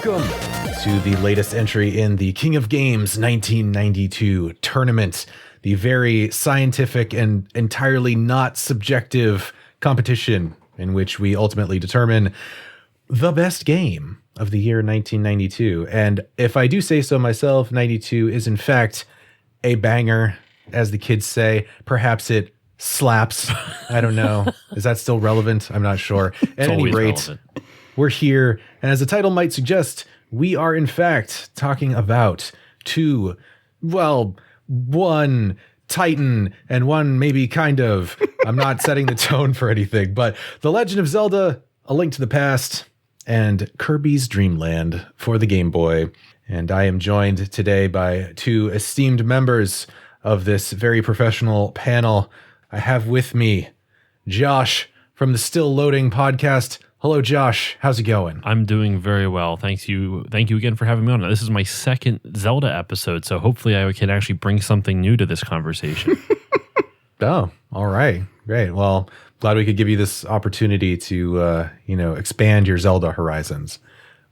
Welcome to the latest entry in the King of Games 1992 tournament, the very scientific and entirely not subjective competition in which we ultimately determine the best game of the year 1992. And if I do say so myself, 92 is in fact a banger, as the kids say. Perhaps it slaps. I don't know. Is that still relevant? I'm not sure. At any rate, relevant. We're here, and as the title might suggest, we are in fact talking about one Titan and one maybe kind of. I'm not setting the tone for anything, but The Legend of Zelda, A Link to the Past, and Kirby's Dreamland for the Game Boy. And I am joined today by two esteemed members of this very professional panel. I have with me Josh from the Still Loading podcast. Hello, Josh. How's it going? I'm doing very well. Thank you again for having me on. This is my second Zelda episode, so hopefully I can actually bring something new to this conversation. Oh, all right. Great. Well, glad we could give you this opportunity to, expand your Zelda horizons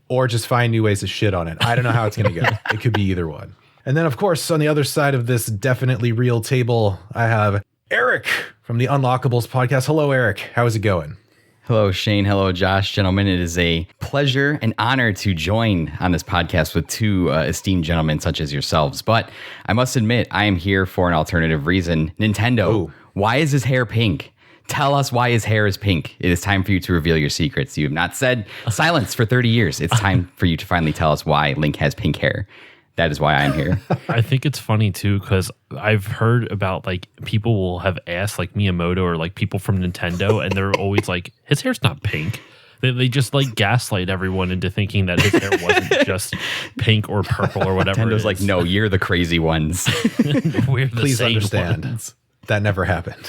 or just find new ways to shit on it. I don't know how it's going to go. It could be either one. And then, of course, on the other side of this definitely real table, I have Eric from the Unlockables podcast. Hello, Eric. How is it going? Hello, Shane. Hello, Josh. Gentlemen, it is a pleasure and honor to join on this podcast with two esteemed gentlemen such as yourselves. But I must admit, I am here for an alternative reason. Nintendo, Why is his hair pink? Tell us why his hair is pink. It is time for you to reveal your secrets. You have not said silence for 30 years. It's time for you to finally tell us why Link has pink hair. That is why I'm here. I think it's funny too, because I've heard about like people will have asked like Miyamoto or like people from Nintendo, and they're always like, his hair's not pink. They just like gaslight everyone into thinking that his hair wasn't just pink or purple or whatever. Nintendo's like, no, you're the crazy ones. We're the Please sane understand. ones. That never happened.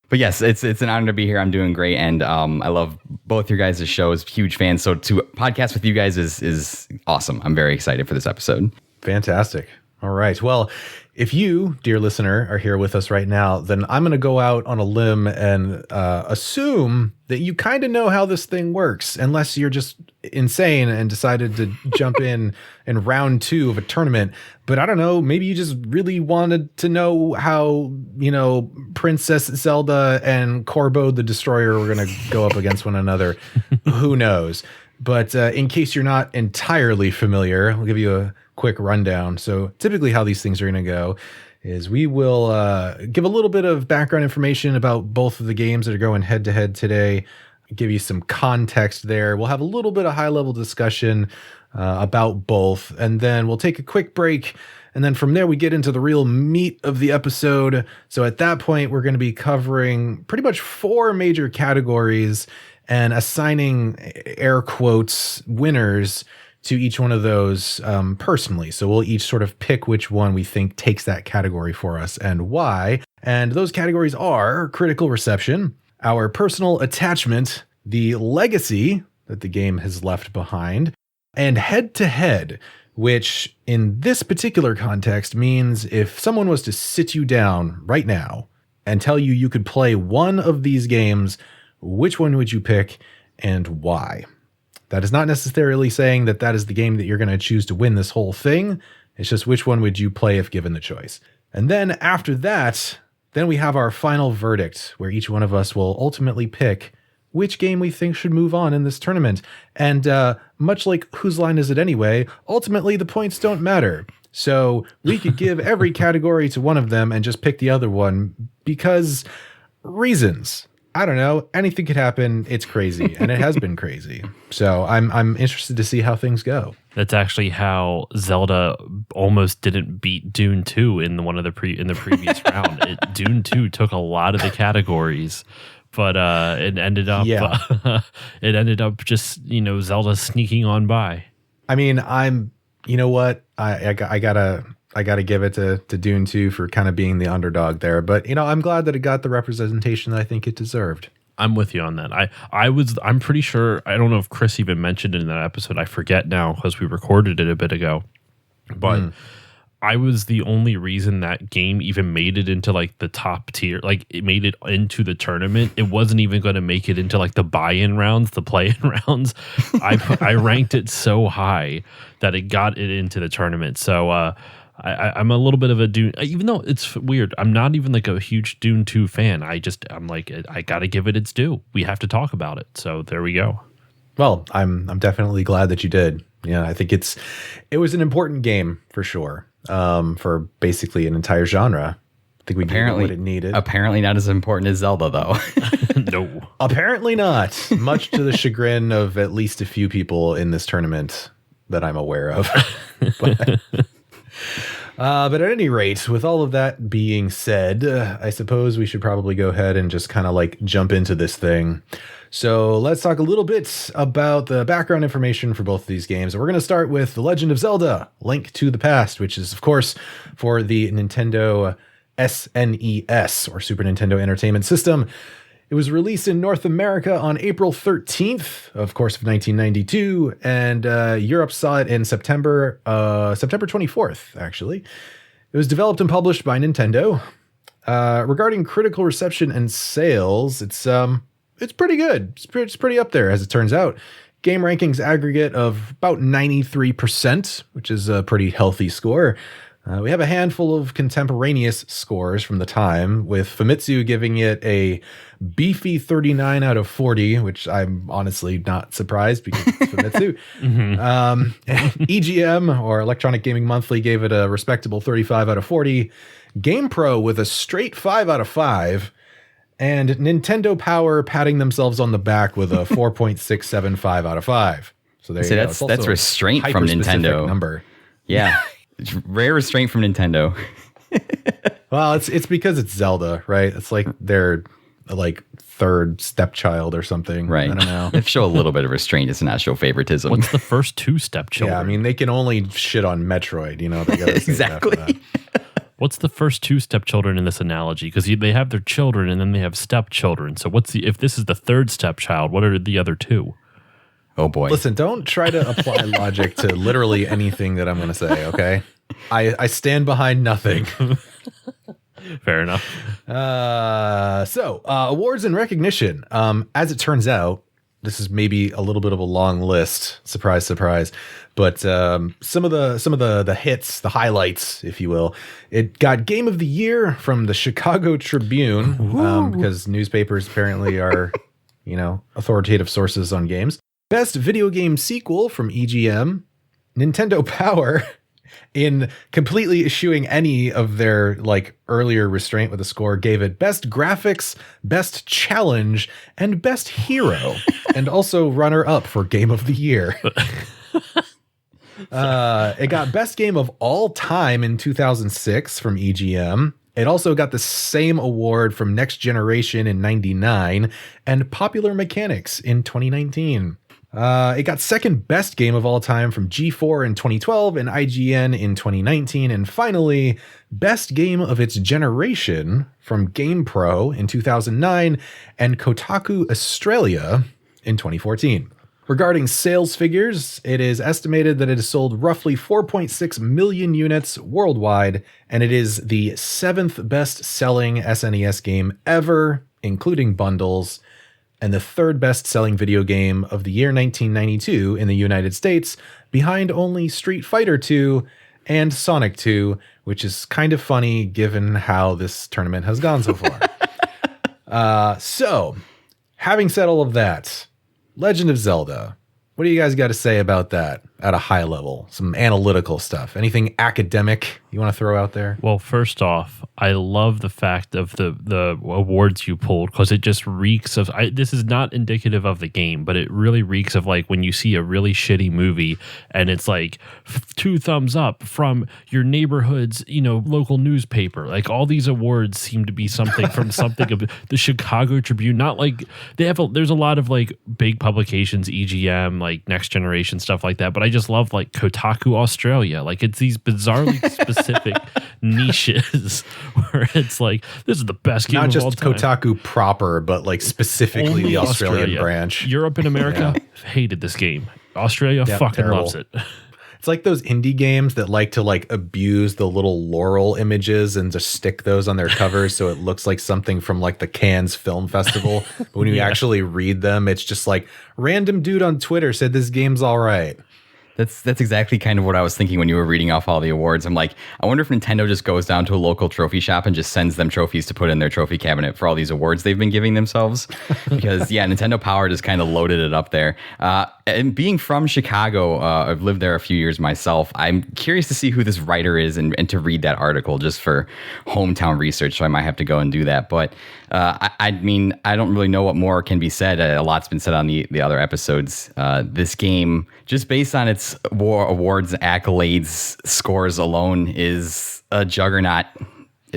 But yes, it's an honor to be here. I'm doing great, and I love both your guys' shows. Huge fan. So to podcast with you guys is awesome. I'm very excited for this episode. Fantastic. All right. Well, if you, dear listener, are here with us right now, then I'm going to go out on a limb and assume that you kind of know how this thing works, unless you're just insane and decided to jump in round 2 of a tournament. But I don't know, maybe you just really wanted to know how, Princess Zelda and Corbo the Destroyer were going to go up against one another. Who knows? But in case you're not entirely familiar, I'll give you a quick rundown. So typically how these things are going to go is we will give a little bit of background information about both of the games that are going head to head today, give you some context there. We'll have a little bit of high level discussion about both, and then we'll take a quick break. And then from there, we get into the real meat of the episode. So at that point, we're going to be covering pretty much 4 major categories and assigning air quotes winners to each one of those personally. So we'll each sort of pick which one we think takes that category for us and why. And those categories are critical reception, our personal attachment, the legacy that the game has left behind, and head to head, which in this particular context means if someone was to sit you down right now and tell you you could play one of these games, which one would you pick and why? That is not necessarily saying that that is the game that you're going to choose to win this whole thing. It's just which one would you play if given the choice. And then after that, then we have our final verdict where each one of us will ultimately pick which game we think should move on in this tournament. And much like Whose Line Is It Anyway, ultimately the points don't matter. So we could give every category to one of them and just pick the other one because reasons. I don't know. Anything could happen. It's crazy, and it has been crazy. So I'm interested to see how things go. That's actually how Zelda almost didn't beat Dune 2 in the previous round. Dune 2 took a lot of the categories, but it ended up just Zelda sneaking on by. I mean, you know what? I gotta give it to Dune 2 for kind of being the underdog there. But, I'm glad that it got the representation that I think it deserved. I'm with you on that. I'm pretty sure, I don't know if Chris even mentioned it in that episode. I forget now because we recorded it a bit ago. But I was the only reason that game even made it into like the top tier. Like it made it into the tournament. It wasn't even going to make it into like the buy-in rounds, the play-in rounds. I ranked it so high that it got it into the tournament. So I'm a little bit of a Dune, even though it's weird. I'm not even like a huge Dune 2 fan. I'm like, I got to give it its due. We have to talk about it. So there we go. Well, I'm definitely glad that you did. Yeah, I think it was an important game for sure. For basically an entire genre. I think we gave it what it needed. Apparently not as important as Zelda, though. No. Apparently not. Much to the chagrin of at least a few people in this tournament that I'm aware of. But at any rate, with all of that being said, I suppose we should probably go ahead and just kind of like jump into this thing. So let's talk a little bit about the background information for both of these games. And we're going to start with The Legend of Zelda, Link to the Past, which is, of course, for the Nintendo SNES, or Super Nintendo Entertainment System. It was released in North America on April 13th, of course, of 1992, and Europe saw it in September 24th, actually. It was developed and published by Nintendo. Regarding critical reception and sales, it's pretty good. It's pretty up there, as it turns out. Game rankings aggregate of about 93%, which is a pretty healthy score. We have a handful of contemporaneous scores from the time, with Famitsu giving it a beefy 39 out of 40, which I'm honestly not surprised because it's Famitsu. EGM, or Electronic Gaming Monthly, gave it a respectable 35 out of 40. GamePro with a straight 5 out of 5. And Nintendo Power patting themselves on the back with a 4.675 out of 5. So there you go. That's restraint from Nintendo. Number. Yeah. It's rare restraint from Nintendo. Well, it's because it's Zelda, right? It's like their like third stepchild or something. Right. I don't know. They show a little bit of restraint. It's not show favoritism. What's the first two stepchildren? Yeah, I mean, they can only shit on Metroid, you know? They gotta say Exactly. What's the first two stepchildren in this analogy? Because they have their children and then they have stepchildren. So if this is the third stepchild, what are the other two? Oh boy. Listen, don't try to apply logic to literally anything that I'm going to say, okay? I stand behind nothing. Fair enough. Awards and recognition. As it turns out, this is maybe a little bit of a long list. Surprise, surprise. But some of the hits, the highlights, if you will. It got Game of the Year from the Chicago Tribune, because newspapers apparently are, authoritative sources on games. Best video game sequel from EGM. Nintendo Power, in completely eschewing any of their earlier restraint with a score, gave it best graphics, best challenge, and best hero, and also runner up for Game of the Year. It got best game of all time in 2006 from EGM. It also got the same award from Next Generation in 99 and Popular Mechanics in 2019. It got second best game of all time from G4 in 2012 and IGN in 2019. And finally, best game of its generation from GamePro in 2009 and Kotaku Australia in 2014. Regarding sales figures, it is estimated that it has sold roughly 4.6 million units worldwide, and it is the 7th best-selling SNES game ever, including bundles, and the 3rd best-selling video game of the year 1992 in the United States, behind only Street Fighter II and Sonic 2, which is kind of funny given how this tournament has gone so far. So, having said all of that, Legend of Zelda. What do you guys got to say about that at a high level? Some analytical stuff. Anything academic you want to throw out there? Well, first off, I love the fact of the awards you pulled, because it just reeks of, this is not indicative of the game, but it really reeks of when you see a really shitty movie and it's 2 thumbs up from your neighborhood's, local newspaper. All these awards seem to be something from something of the Chicago Tribune. Not there's a lot of big publications, EGM, Next Generation, stuff like that. But I just love Kotaku Australia. It's these bizarrely specific niches where it's this is the best game Not of all just time. Kotaku proper, but specifically Only the Australian Australia. branch. Europe and America hated this game. Australia fucking terrible. loves it. It's like those indie games that like to like abuse the little Laurel images and just stick those on their covers so it looks like something from like the Cannes Film Festival. But when you actually read them, it's just like random dude on Twitter said this game's all right. That's exactly kind of what I was thinking when you were reading off all the awards. I'm like, I wonder if Nintendo just goes down to a local trophy shop and just sends them trophies to put in their trophy cabinet for all these awards they've been giving themselves. Because, yeah, Nintendo Power just kind of loaded it up there. And being from Chicago, I've lived there a few years myself. I'm curious to see who this writer is and to read that article just for hometown research. So I might have to go and do that. But I mean, I don't really know what more can be said. A lot's been said on the other episodes. This game, just based on its awards, accolades, scores alone, is a juggernaut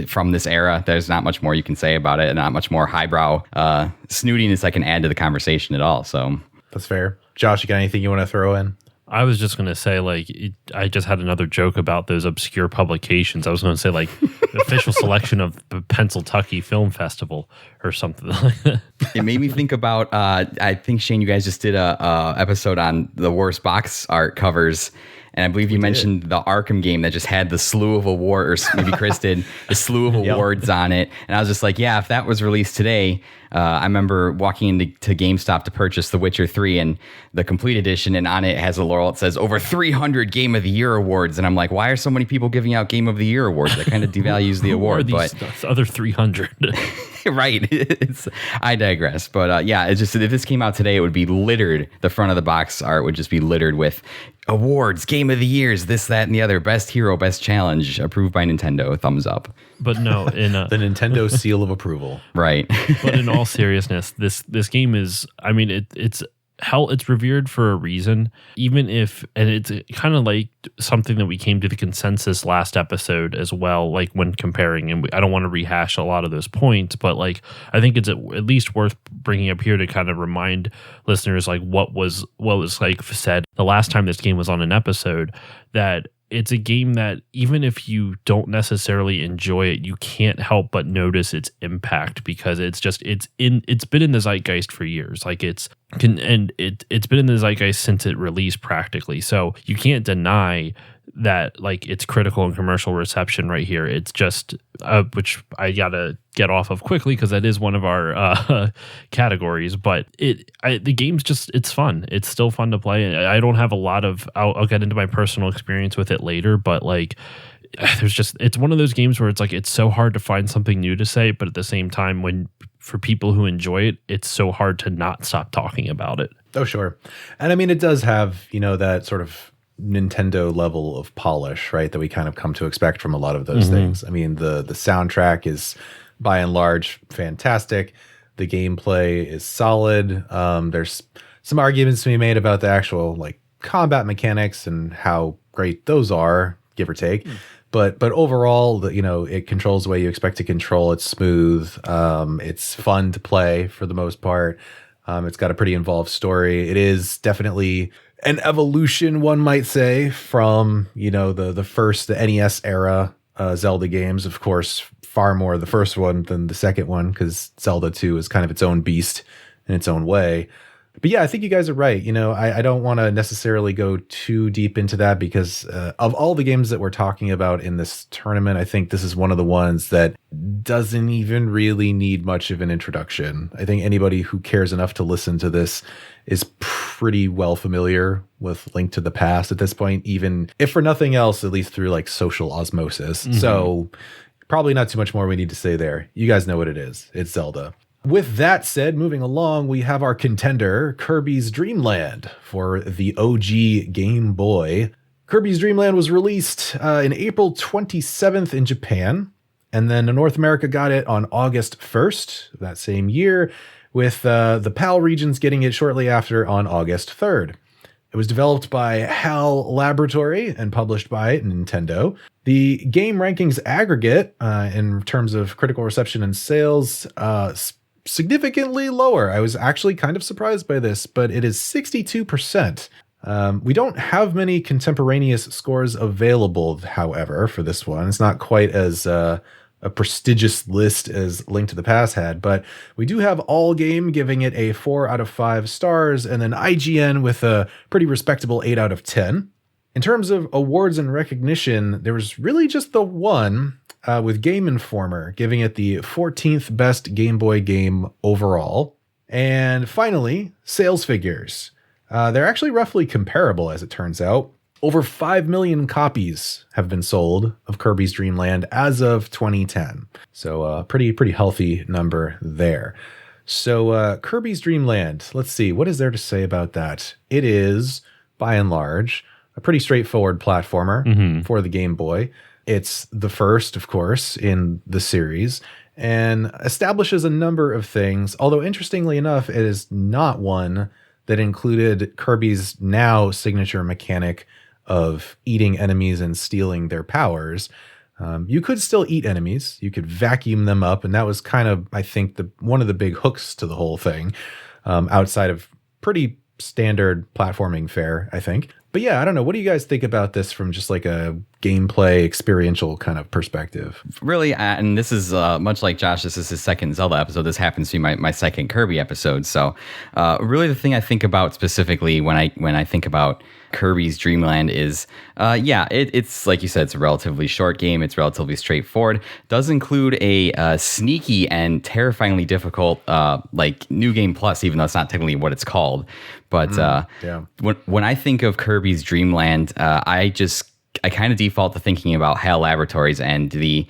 from this era. There's not much more you can say about it, and not much more highbrow snootiness I can add to the conversation at all. So that's fair. Josh, you got anything you want to throw in? I was just going to say, like, I just had another joke about those obscure publications. I was going to say, like, the official selection of the Pennsylvania Film Festival or something like that. It made me think about, I think, Shane, you guys just did a episode on the worst box art covers. And I believe you mentioned the Arkham game that just had the slew of awards, or maybe Chris did, the slew of awards on it. And I was just like, yeah, if that was released today, I remember walking into GameStop to purchase The Witcher 3 and the complete edition, and on it has a laurel. It says over 300 Game of the Year awards. And I'm like, why are so many people giving out Game of the Year awards? That kind of devalues the award. But other 300. Right. I digress. But yeah, it's just, if this came out today, it would be littered. The front of the box art would just be littered with awards, Game of the Years, this, that, and the other. Best hero, best challenge, approved by Nintendo. Thumbs up. But no, in the Nintendo seal of approval. Right. But in all seriousness, this game is, I mean, it's revered for a reason, even if, and it's kind of like something that we came to the consensus last episode as well, like when comparing, and I don't want to rehash a lot of those points, but like, I think it's at least worth bringing up here to kind of remind listeners, like what was like said the last time this game was on an episode, that it's a game that even if you don't necessarily enjoy it, you can't help but notice its impact, because it's been in the zeitgeist for years. Like it's been in the zeitgeist since it released practically. So you can't deny that, like, it's critical and commercial reception right here. It's just which I gotta get off of quickly because that is one of our categories. But the game's just, it's fun. It's still fun to play. I don't have a lot of. I'll get into my personal experience with it later. But like, it's one of those games where it's like it's so hard to find something new to say, but at the same time, for people who enjoy it, it's so hard to not stop talking about it. Oh, sure. And I mean, it does have, that sort of Nintendo level of polish, right, that we kind of come to expect from a lot of those things. I mean, the soundtrack is by and large fantastic. The gameplay is solid. There's some arguments to be made about the actual like combat mechanics and how great those are, give or take. But overall, it controls the way you expect to control. It's smooth. It's fun to play for the most part. It's got a pretty involved story. It is definitely an evolution, one might say, from, the NES era Zelda games. Of course, far more the first one than the second one, because Zelda 2 is kind of its own beast in its own way. But yeah, I think you guys are right. I don't want to necessarily go too deep into that because of all the games that we're talking about in this tournament, I think this is one of the ones that doesn't even really need much of an introduction. I think anybody who cares enough to listen to this is pretty well familiar with Link to the Past at this point, even if for nothing else, at least through like social osmosis. So probably not too much more we need to say there. You guys know what it is. It's Zelda. With that said, moving along, we have our contender, Kirby's Dreamland, for the OG Game Boy. Kirby's Dreamland was released in April 27th in Japan, and then North America got it on August 1st that same year, with the PAL regions getting it shortly after on August 3rd. It was developed by HAL Laboratory and published by Nintendo. The game rankings aggregate, in terms of critical reception and sales, significantly lower. I was actually kind of surprised by this, but it is 62%. We don't have many contemporaneous scores available, however, for this one. It's not quite as a prestigious list as Link to the Past had, but we do have All Game giving it a 4 out of 5 stars, and then IGN with a pretty respectable 8 out of 10. In terms of awards and recognition, there was really just the one, with Game Informer giving it the 14th best Game Boy game overall. And finally, sales figures. They're actually roughly comparable, as it turns out. Over 5 million copies have been sold of Kirby's Dream Land as of 2010. So a pretty healthy number there. So Kirby's Dream Land, let's see, what is there to say about that? It is, by and large, a pretty straightforward platformer for the Game Boy. It's the first, of course, in the series, and establishes a number of things, although interestingly enough, it is not one that included Kirby's now signature mechanic of eating enemies and stealing their powers. You could still eat enemies. You could vacuum them up. And that was kind of, I think, one of the big hooks to the whole thing, outside of pretty standard platforming fare, I think. But yeah, I don't know. What do you guys think about this from just like a gameplay experiential kind of perspective? Really, and this is much like Josh, this is his second Zelda episode. This happens to be my second Kirby episode. So really the thing I think about specifically when I think about Kirby's Dream Land is, it's like you said, it's a relatively short game. It's relatively straightforward. Does include a sneaky and terrifyingly difficult like New Game Plus, even though it's not technically what it's called. But when I think of Kirby's Dream Land, I kind of default to thinking about HAL Laboratories and the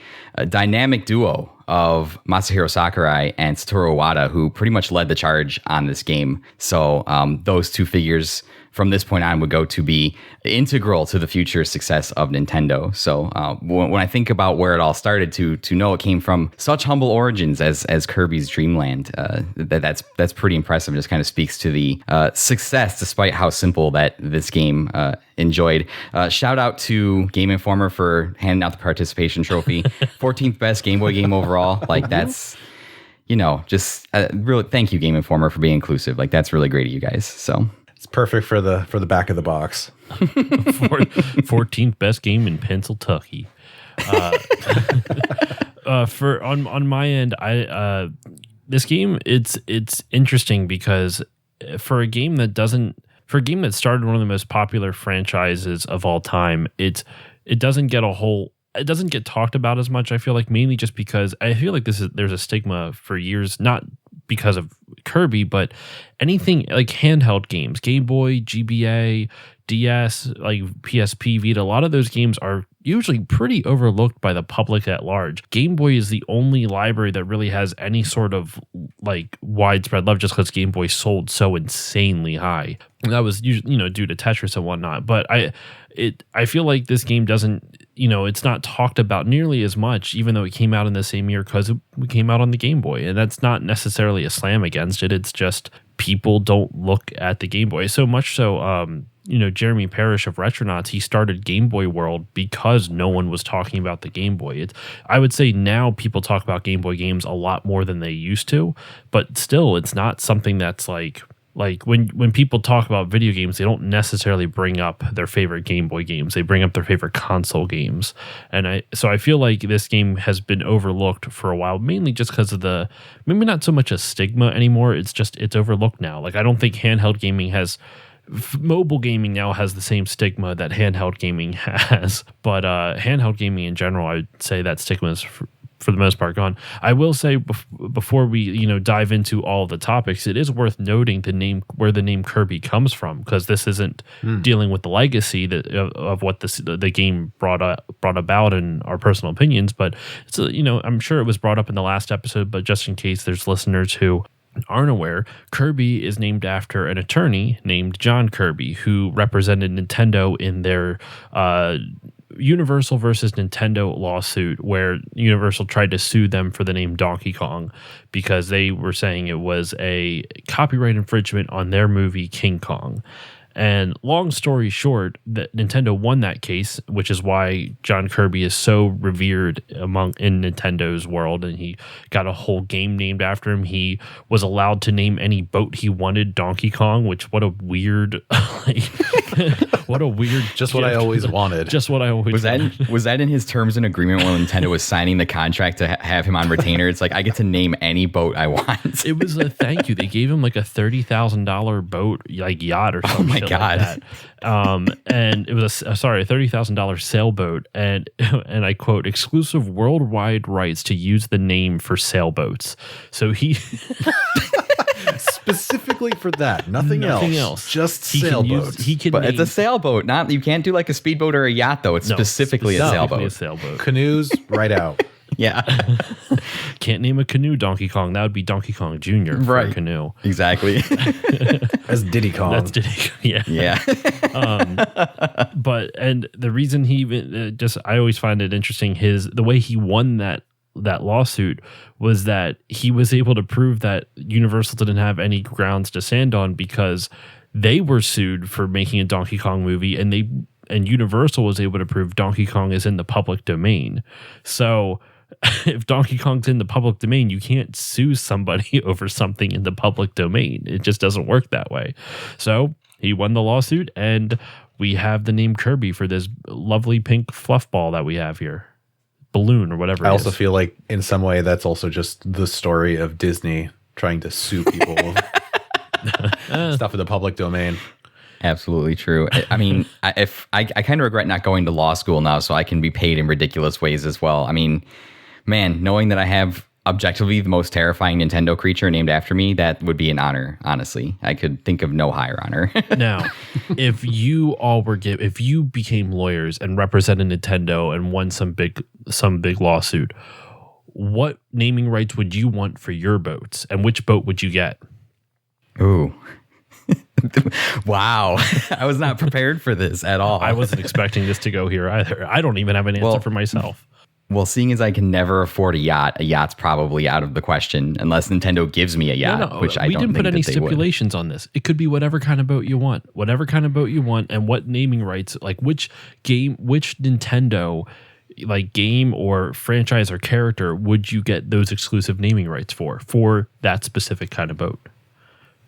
dynamic duo of Masahiro Sakurai and Satoru Iwata, who pretty much led the charge on this game. So those two figures from this point on would go to be integral to the future success of Nintendo. So when I think about where it all started, to know it came from such humble origins as Kirby's Dream Land, that's pretty impressive. It just kind of speaks to the success, despite how simple that this game enjoyed. Shout out to Game Informer for handing out the participation trophy. 14th best Game Boy game overall. Like that's, just really thank you, Game Informer, for being inclusive. Like that's really great of you guys. So. It's perfect for the back of the box. 14th best game in Pennsylvania. On my end, this game it's interesting because for a game that started one of the most popular franchises of all time, it doesn't get talked about as much. I feel like mainly just because I feel like there's a stigma for years, not because of Kirby, but anything like handheld games, Game Boy, GBA, DS, like PSP, Vita, a lot of those games are usually pretty overlooked by the public at large. Game Boy is the only library that really has any sort of like widespread love, just because Game Boy sold so insanely high. And that was usually, due to Tetris and whatnot. But I feel like this game doesn't, it's not talked about nearly as much, even though it came out in the same year, because it came out on the Game Boy. And that's not necessarily a slam against it. It's just people don't look at the Game Boy. So much so, Jeremy Parrish of Retronauts, he started Game Boy World because no one was talking about the Game Boy. I would say now people talk about Game Boy games a lot more than they used to, but still, it's not something that's like when people talk about video games, they don't necessarily bring up their favorite Game Boy games. They bring up their favorite console games. And I feel like this game has been overlooked for a while, mainly just because of maybe not so much a stigma anymore. It's overlooked now. Like I don't think handheld gaming mobile gaming now has the same stigma that handheld gaming has. But handheld gaming in general, I would say that stigma is for the most part gone. I will say before we dive into all the topics, it is worth noting where the name Kirby comes from, because this isn't dealing with the legacy of what the game brought about in our personal opinions, but it's I'm sure it was brought up in the last episode, but just in case there's listeners who aren't aware, Kirby is named after an attorney named John Kirby, who represented Nintendo in their Universal versus Nintendo lawsuit, where Universal tried to sue them for the name Donkey Kong because they were saying it was a copyright infringement on their movie King Kong. And long story short, that Nintendo won that case, which is why John Kirby is so revered in Nintendo's world, and he got a whole game named after him. He was allowed to name any boat he wanted Donkey Kong, which what a weird just what I always wanted. Just what I always wanted. Was that in his terms and agreement when Nintendo was signing the contract to have him on retainer? It's like, I get to name any boat I want. It was a thank you. They gave him like a $30,000 boat, like yacht or something. shit God. like that. And it was a $30,000 sailboat, and I quote, exclusive worldwide rights to use the name for sailboats. So he Specifically for that, nothing else. Just sailboats. But it's a sailboat. Not you can't do like a speedboat or a yacht though. It's specifically a sailboat. Canoes, right out. Yeah. Can't name a canoe Donkey Kong. That would be Donkey Kong Jr. for a canoe. Exactly. As Diddy Kong. That's Diddy Kong. Yeah. Yeah. But and the reason he even I always find it interesting the way he won that lawsuit was that he was able to prove that Universal didn't have any grounds to stand on because they were sued for making a Donkey Kong movie, and Universal was able to prove Donkey Kong is in the public domain. So if Donkey Kong's in the public domain, you can't sue somebody over something in the public domain. It just doesn't work that way. So he won the lawsuit, and we have the name Kirby for this lovely pink fluff ball that we have here. Balloon or whatever. I also feel like in some way that's also just the story of Disney trying to sue people. Stuff in the public domain. Absolutely true. I mean, I kind of regret not going to law school now so I can be paid in ridiculous ways as well. I mean, man, knowing that I have objectively the most terrifying Nintendo creature named after me, that would be an honor, honestly. I could think of no higher honor. Now, if you became lawyers and represented Nintendo and won some big lawsuit, what naming rights would you want for your boats, and which boat would you get? Ooh. Wow. I was not prepared for this at all. I wasn't expecting this to go here either. I don't even have an answer for myself. Well, seeing as I can never afford a yacht's probably out of the question unless Nintendo gives me a yacht, which I don't think we didn't put any that they stipulations on this. It could be whatever kind of boat you want, and what naming rights, like which Nintendo like game or franchise or character would you get those exclusive naming rights for that specific kind of boat?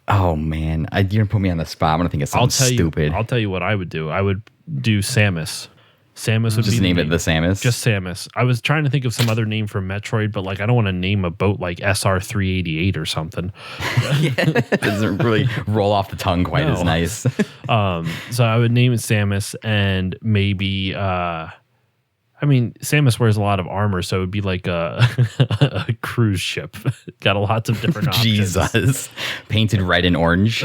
Oh man, you're gonna put me on the spot. I'm gonna think of something stupid. I'll tell you what I would do. I would do Samus. Samus would just be name it the Samus. Just Samus. I was trying to think of some other name for Metroid, but like I don't want to name a boat like SR388 or something. It doesn't really roll off the tongue quite as nice. So I would name it Samus, and maybe Samus wears a lot of armor, so it would be like a cruise ship. Got lots of different options. Jesus. Painted red and orange.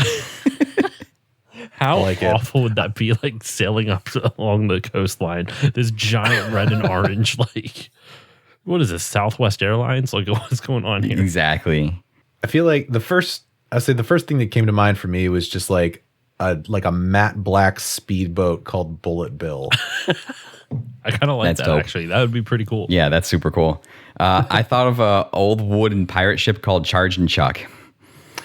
How awful would that be, like sailing up along the coastline? This giant red and orange, like, what is this, Southwest Airlines? Like, what's going on here? Exactly. I feel like the first thing that came to mind for me was just like a matte black speedboat called Bullet Bill. I kind of like that's that, dope. actually. That would be pretty cool. Yeah, that's super cool. I thought of a old wooden pirate ship called Charge and Chuck.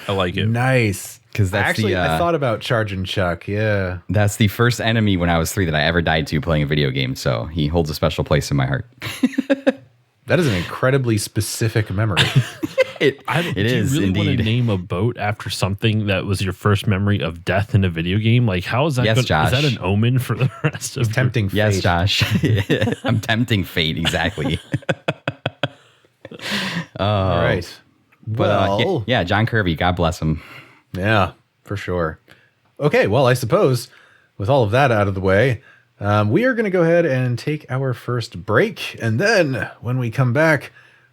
I like it. Nice. Because that's I thought about Charge and Chuck. Yeah. That's the first enemy when I was 3 that I ever died to playing a video game. So he holds a special place in my heart. That is an incredibly specific memory. It is do you really indeed. want to name a boat after something that was your first memory of death in a video game? Like, how is that? Yes, Josh. Is that an omen for the rest of Tempting fate. Yes, Josh. I'm tempting fate. Exactly. All right. Well, yeah, John Kirby. God bless him. Yeah, for sure. Okay, well, I suppose with all of that out of the way, we are going to go ahead and take our first break. And then when we come back,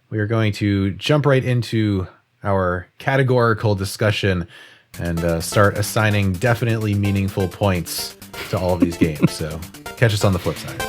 we are going to jump right into our categorical discussion and start assigning definitely meaningful points to all of these games. So catch us on the flip side.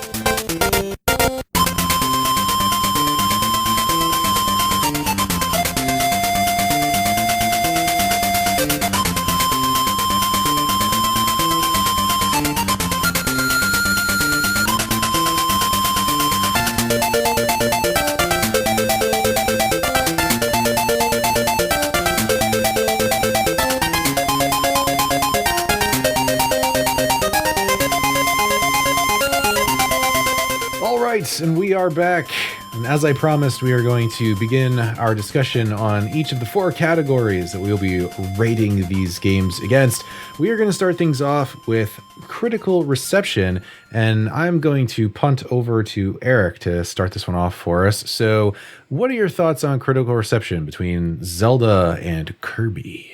And we are back. And as I promised, we are going to begin our discussion on each of the 4 categories that we will be rating these games against. We are going to start things off with critical reception, and I'm going to punt over to Eric to start this one off for us. So, what are your thoughts on critical reception between Zelda and Kirby?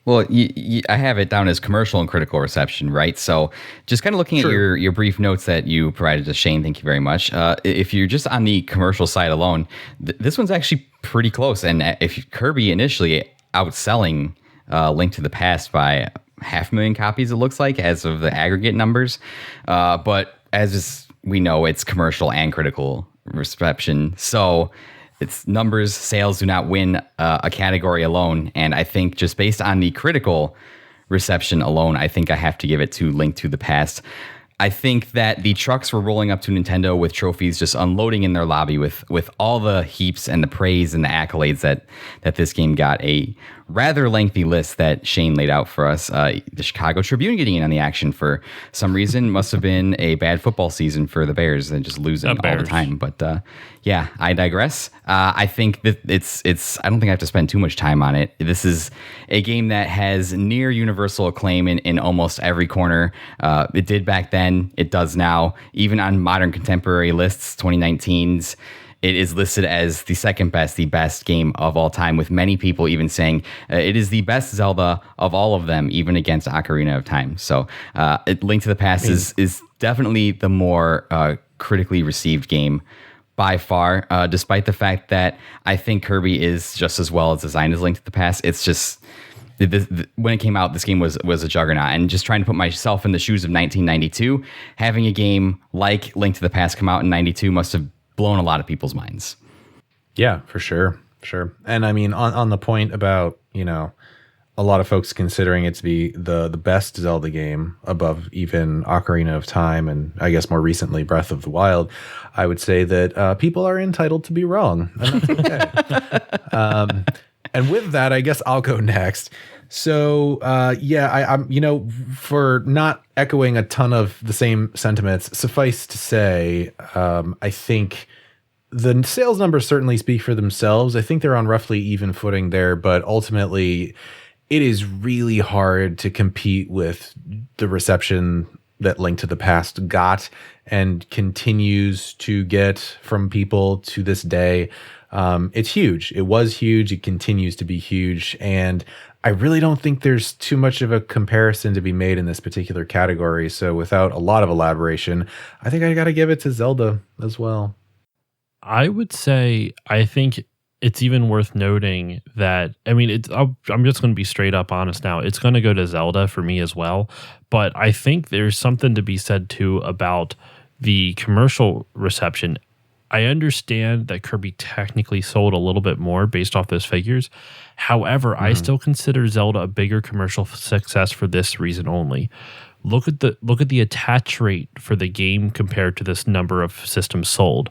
Well, I have it down as commercial and critical reception, right? So just kind of looking at your brief notes that you provided to Shane, thank you very much. If you're just on the commercial side alone, this one's actually pretty close. And if Kirby initially outselling Link to the Past by 500,000 copies, it looks like, as of the aggregate numbers. But we know, it's commercial and critical reception. So its numbers, sales do not win a category alone. And I think just based on the critical reception alone, I think I have to give it to Link to the Past. I think that the trucks were rolling up to Nintendo with trophies just unloading in their lobby with all the heaps and the praise and the accolades that this game got. A rather lengthy list that Shane laid out for us. The Chicago Tribune getting in on the action for some reason. Must have been a bad football season for the Bears and just losing all the time. But yeah, I digress. I think that it's. I don't think I have to spend too much time on it. This is a game that has near universal acclaim in almost every corner. It did back then. It does now. Even on modern contemporary lists, 2019's. It is listed as the second best, the best game of all time, with many people even saying it is the best Zelda of all of them, even against Ocarina of Time. So Link to the Past is definitely the more critically received game by far, despite the fact that I think Kirby is just as well as designed as Link to the Past. It's just... when it came out, this game was a juggernaut. And just trying to put myself in the shoes of 1992, having a game like Link to the Past come out in 92 must have blown a lot of people's minds. Yeah, for sure. And I mean, on the point about, a lot of folks considering it to be the best Zelda game above even Ocarina of Time and I guess more recently Breath of the Wild, I would say that people are entitled to be wrong, and that's okay. And with that, I guess I'll go next. So, I'm, for not echoing a ton of the same sentiments, suffice to say, I think the sales numbers certainly speak for themselves. I think they're on roughly even footing there, but ultimately it is really hard to compete with the reception that Link to the Past got and continues to get from people to this day. It's huge. It was huge. It continues to be huge. And I really don't think there's too much of a comparison to be made in this particular category. So without a lot of elaboration, I think I got to give it to Zelda as well. I would say, I think it's even worth noting that, I mean, I'm just going to be straight up honest now. It's going to go to Zelda for me as well. But I think there's something to be said too about the commercial reception. I understand that Kirby technically sold a little bit more based off those figures. However, I still consider Zelda a bigger commercial success for this reason only. Look at the attach rate for the game compared to this number of systems sold.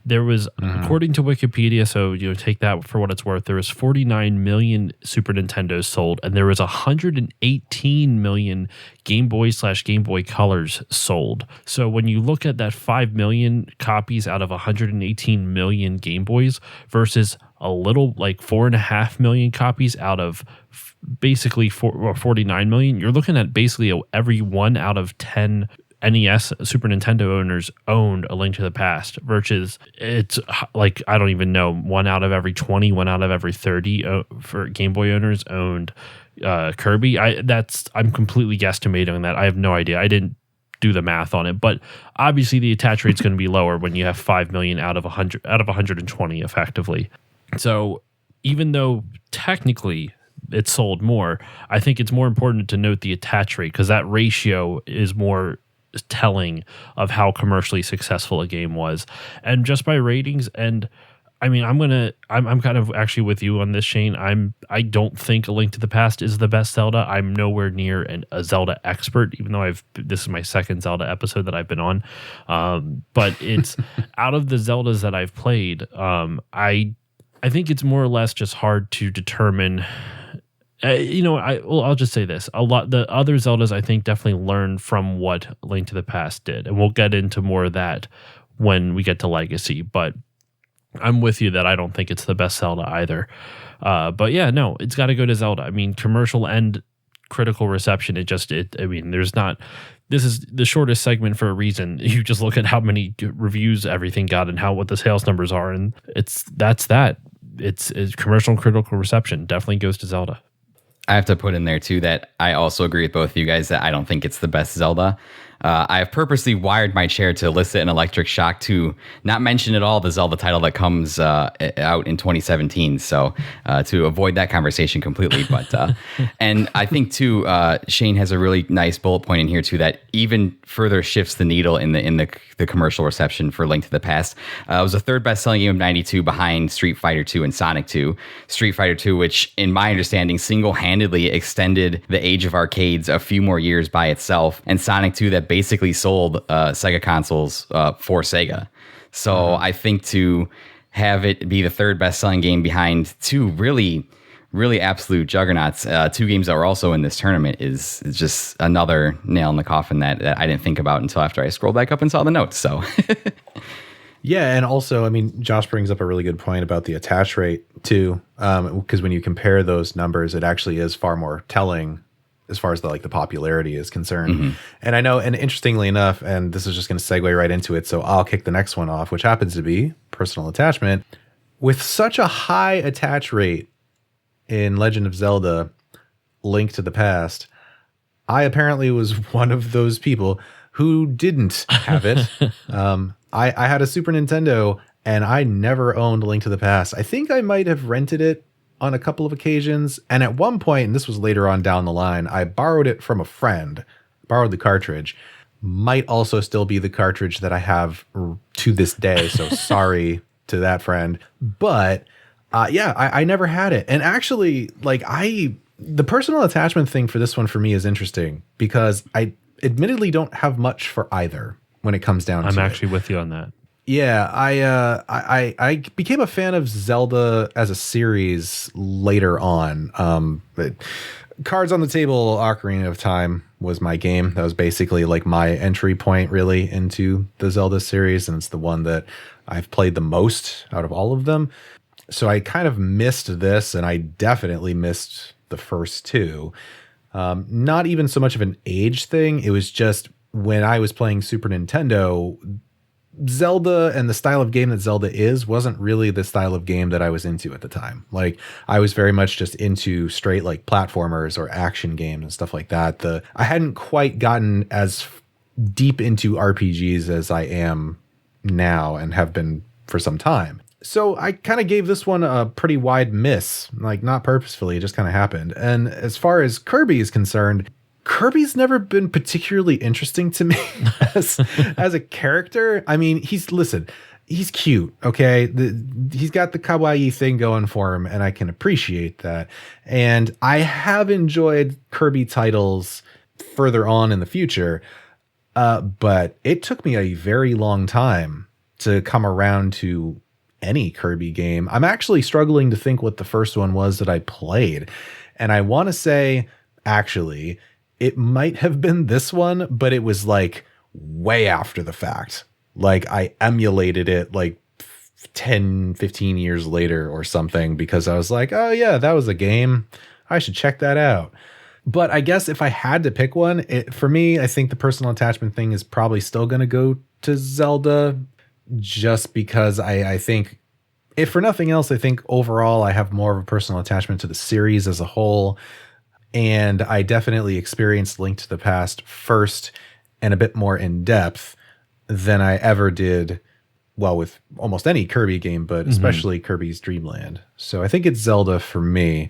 There was, according to Wikipedia, so take that for what it's worth, there was 49 million Super Nintendos sold, and there was 118 million Game Boy/Game Boy Colors sold. So when you look at that 5 million copies out of 118 million Game Boys versus a little like 4.5 million copies out of basically 49 million, you're looking at basically every 1 out of 10 NES Super Nintendo owners owned A Link to the Past, versus it's like, I don't even know, 1 out of every 20, 1 out of every 30 for Game Boy owners owned Kirby. I'm completely guesstimating that. I have no idea. I didn't do the math on it, but obviously the attach rate's going to be lower when you have 5 million out of 120 effectively. So even though technically it sold more, I think it's more important to note the attach rate, because that ratio is more telling of how commercially successful a game was. And just by ratings, and I mean, I'm kind of actually with you on this, Shane. I don't think A Link to the Past is the best Zelda. I'm nowhere near a Zelda expert, even though this is my second Zelda episode that I've been on. But it's out of the Zeldas that I've played, I think it's more or less just hard to determine. I'll just say this. The other Zeldas, I think, definitely learned from what Link to the Past did. And we'll get into more of that when we get to Legacy. But I'm with you that I don't think it's the best Zelda either. But yeah, no, it's got to go to Zelda. I mean, commercial and critical reception, this is the shortest segment for a reason. You just look at how many reviews everything got and what the sales numbers are. And that's that. It's commercial and critical reception definitely goes to Zelda. I have to put in there too that I also agree with both of you guys that I don't think it's the best Zelda. I have purposely wired my chair to elicit an electric shock to not mention at all the Zelda title that comes out in 2017. So to avoid that conversation completely. But and I think too, Shane has a really nice bullet point in here too that even further shifts the needle in the commercial reception for Link to the Past. It was the third best selling game of '92 behind Street Fighter 2 and Sonic 2. Street Fighter 2, which in my understanding single-handedly extended the age of arcades a few more years by itself, and Sonic 2 that basically sold Sega consoles for Sega. So I think to have it be the third best-selling game behind two really absolute juggernauts, two games that were also in this tournament is just another nail in the coffin that I didn't think about until after I scrolled back up and saw the notes. So Yeah, and also, I mean, Josh brings up a really good point about the attach rate too, because when you compare those numbers, it actually is far more telling as far as the popularity is concerned. And I know, and interestingly enough, and this is just going to segue right into it, so I'll kick the next one off, which happens to be personal attachment. With such a high attach rate in Legend of Zelda, Link to the Past, I apparently was one of those people who didn't have it. I had a Super Nintendo and I never owned Link to the Past. I think I might have rented it on a couple of occasions. And at one point, and this was later on down the line, I borrowed it from a friend, borrowed the cartridge. Might also still be the cartridge that I have to this day. So sorry to that friend. But I never had it. And actually, the personal attachment thing for this one for me is interesting because I admittedly don't have much for either when it comes down to it. I'm actually with you on that. Yeah, I became a fan of Zelda as a series later on. But Cards on the Table, Ocarina of Time was my game. That was basically like my entry point really into the Zelda series, and it's the one that I've played the most out of all of them. So I kind of missed this, and I definitely missed the first two. Not even so much of an age thing. It was just when I was playing Super Nintendo, Zelda and the style of game that Zelda wasn't really the style of game that I was into at the time. Like I was very much just into straight platformers or action games and stuff like that. I hadn't quite gotten as deep into RPGs as I am now and have been for some time. So I kind of gave this one a pretty wide miss, not purposefully, it just kind of happened. And as far as Kirby is concerned, Kirby's never been particularly interesting to me as a character. I mean, he's cute, okay? He's got the kawaii thing going for him, and I can appreciate that. And I have enjoyed Kirby titles further on in the future, but it took me a very long time to come around to any Kirby game. I'm actually struggling to think what the first one was that I played. And I want to say, actually, it might have been this one, but it was way after the fact. I emulated it 10, 15 years later or something because I was like, oh yeah, that was a game. I should check that out. But I guess if I had to pick one, for me, I think the personal attachment thing is probably still going to go to Zelda just because I think, if for nothing else, I think overall I have more of a personal attachment to the series as a whole. And I definitely experienced Link to the Past first and a bit more in depth than I ever did, well, with almost any Kirby game, but especially Kirby's Dreamland. So I think it's Zelda for me.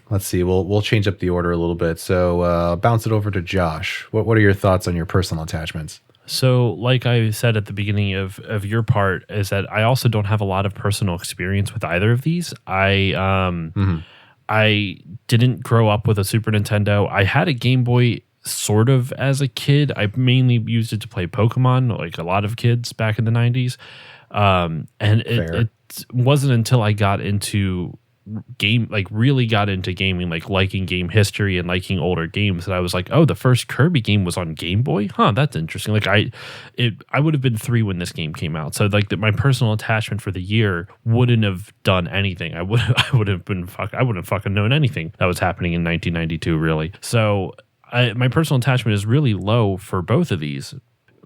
Let's see, we'll change up the order a little bit. So bounce it over to Josh. What are your thoughts on your personal attachments? So like I said at the beginning of your part, is that I also don't have a lot of personal experience with either of these. I didn't grow up with a Super Nintendo. I had a Game Boy sort of as a kid. I mainly used it to play Pokemon, like a lot of kids back in the 90s. And it wasn't until I got into really got into gaming, liking game history and liking older games, that I was like, oh, the first Kirby game was on Game Boy? Huh, that's interesting. I would have been 3 when this game came out. So my personal attachment for the year wouldn't have done anything. I wouldn't fucking known anything that was happening in 1992, really. So my personal attachment is really low for both of these.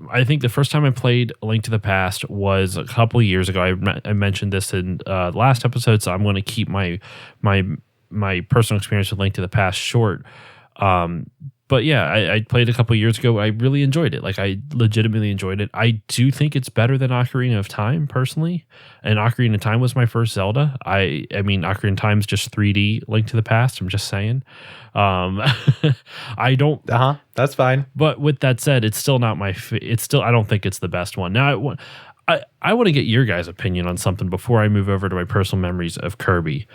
I think the first time I played A Link to the Past was a couple years ago. I mentioned this in last episode, so I'm going to keep my my personal experience with Link to the Past short. But yeah, I played a couple years ago. I really enjoyed it. Like, I legitimately enjoyed it. I do think it's better than Ocarina of Time, personally. And Ocarina of Time was my first Zelda. I mean, Ocarina of Time's just 3D Link to the Past. I'm just saying. I don't. That's fine. But with that said, it's still not my. It's still. I don't think it's the best one. Now, I want to get your guys' opinion on something before I move over to my personal memories of Kirby.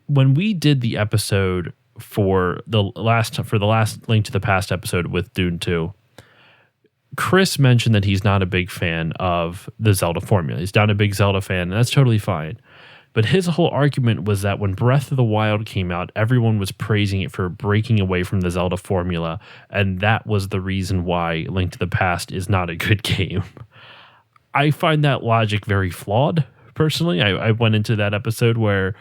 When we did the episode for the last Link to the Past episode with Dune 2, Chris mentioned that he's not a big fan of the Zelda formula. He's not a big Zelda fan, and that's totally fine. But his whole argument was that when Breath of the Wild came out, everyone was praising it for breaking away from the Zelda formula, and that was the reason why Link to the Past is not a good game. I find that logic very flawed, personally. I went into that episode where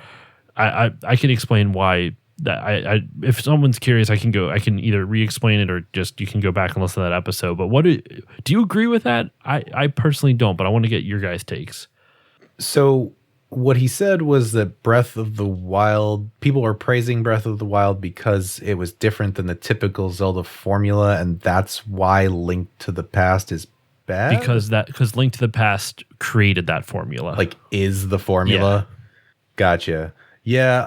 I can explain why. That if someone's curious, I can either re-explain it or just you can go back and listen to that episode. But do you agree with that? I personally don't, but I want to get your guys' takes. So what he said was that Breath of the Wild, people were praising Breath of the Wild because it was different than the typical Zelda formula, and that's why Link to the Past is bad? Because Link to the Past created that formula. Like, is the formula? Yeah. Gotcha. Yeah,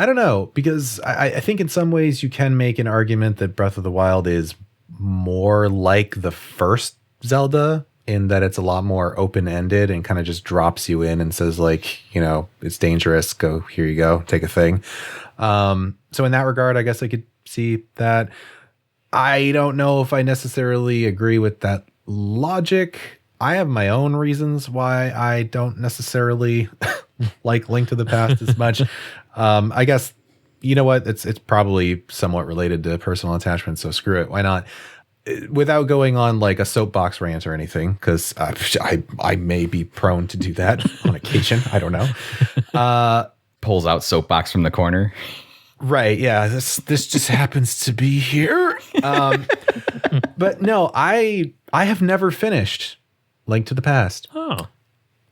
I don't know, because I think in some ways you can make an argument that Breath of the Wild is more like the first Zelda in that it's a lot more open-ended and kind of just drops you in and says, like, you know, it's dangerous, go, here you go, take a thing. So in that regard, I guess I could see that. I don't know if I necessarily agree with that logic. I have my own reasons why I don't necessarily like Link to the Past as much. I guess, you know what? It's probably somewhat related to personal attachment, so screw it. Why not? Without going on like a soapbox rant or anything, because I may be prone to do that on occasion. I don't know. Pulls out soapbox from the corner. Right. Yeah. This just happens to be here. But no, I have never finished Link to the Past. Oh.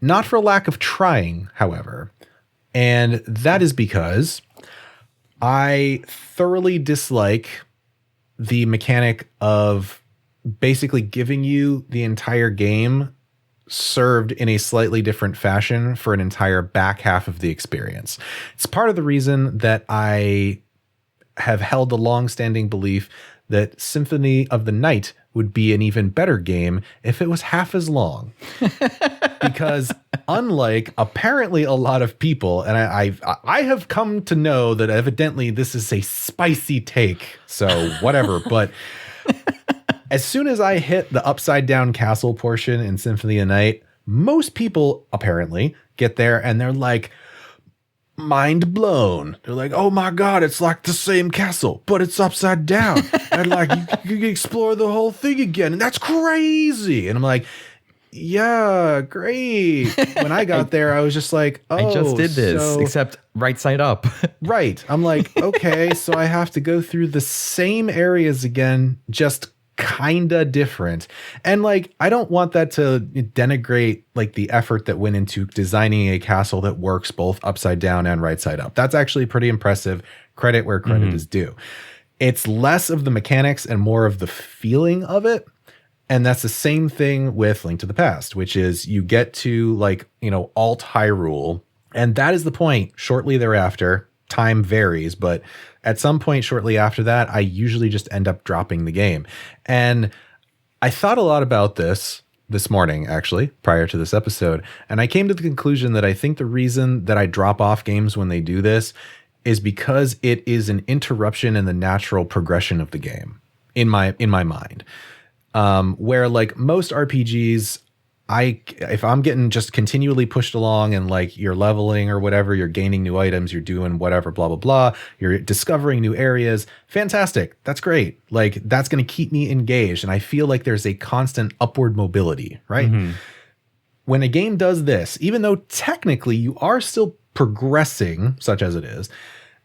Not for lack of trying, however. And that is because I thoroughly dislike the mechanic of basically giving you the entire game served in a slightly different fashion for an entire back half of the experience. It's part of the reason that I have held the long-standing belief that Symphony of the Night would be an even better game if it was half as long. Because unlike apparently a lot of people, and I have come to know that evidently this is a spicy take, so whatever, but as soon as I hit the upside down castle portion in Symphony of the Night, most people apparently get there and they're like, mind blown. They're like, oh my God, it's like the same castle, but it's upside down. And like, you can explore the whole thing again. And that's crazy. And I'm like, yeah, great. When I got there, I was just like, oh, I just did this, except right side up. Right. I'm like, okay, so I have to go through the same areas again, just kinda different. And like, I don't want that to denigrate like the effort that went into designing a castle that works both upside down and right side up. That's actually pretty impressive. Credit where credit is due. It's less of the mechanics and more of the feeling of it. And that's the same thing with Link to the Past, which is you get to like, you know, Alt Hyrule, and that is the point. Shortly thereafter, time varies, but at some point shortly after that, I usually just end up dropping the game. And I thought a lot about this morning, actually, prior to this episode, and I came to the conclusion that I think the reason that I drop off games when they do this is because it is an interruption in the natural progression of the game in my mind. Where like most RPGs, if I'm getting just continually pushed along and like you're leveling or whatever, you're gaining new items, you're doing whatever, blah, blah, blah, you're discovering new areas. Fantastic. That's great. Like that's going to keep me engaged. And I feel like there's a constant upward mobility, right? Mm-hmm. When a game does this, even though technically you are still progressing, such as it is,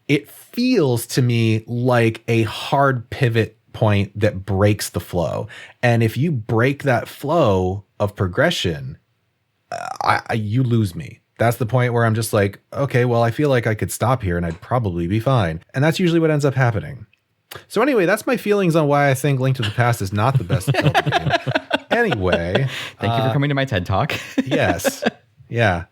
it feels to me like a hard pivot point that breaks the flow. And if you break that flow of progression, you lose me. that's the point where I'm just like, okay, well, I feel like I could stop here and I'd probably be fine. And that's usually what ends up happening. So anyway, that's my feelings on why I think Link to the Past is not the best Zelda game. Anyway. Thank you for coming to my TED Talk. Yes. Yeah.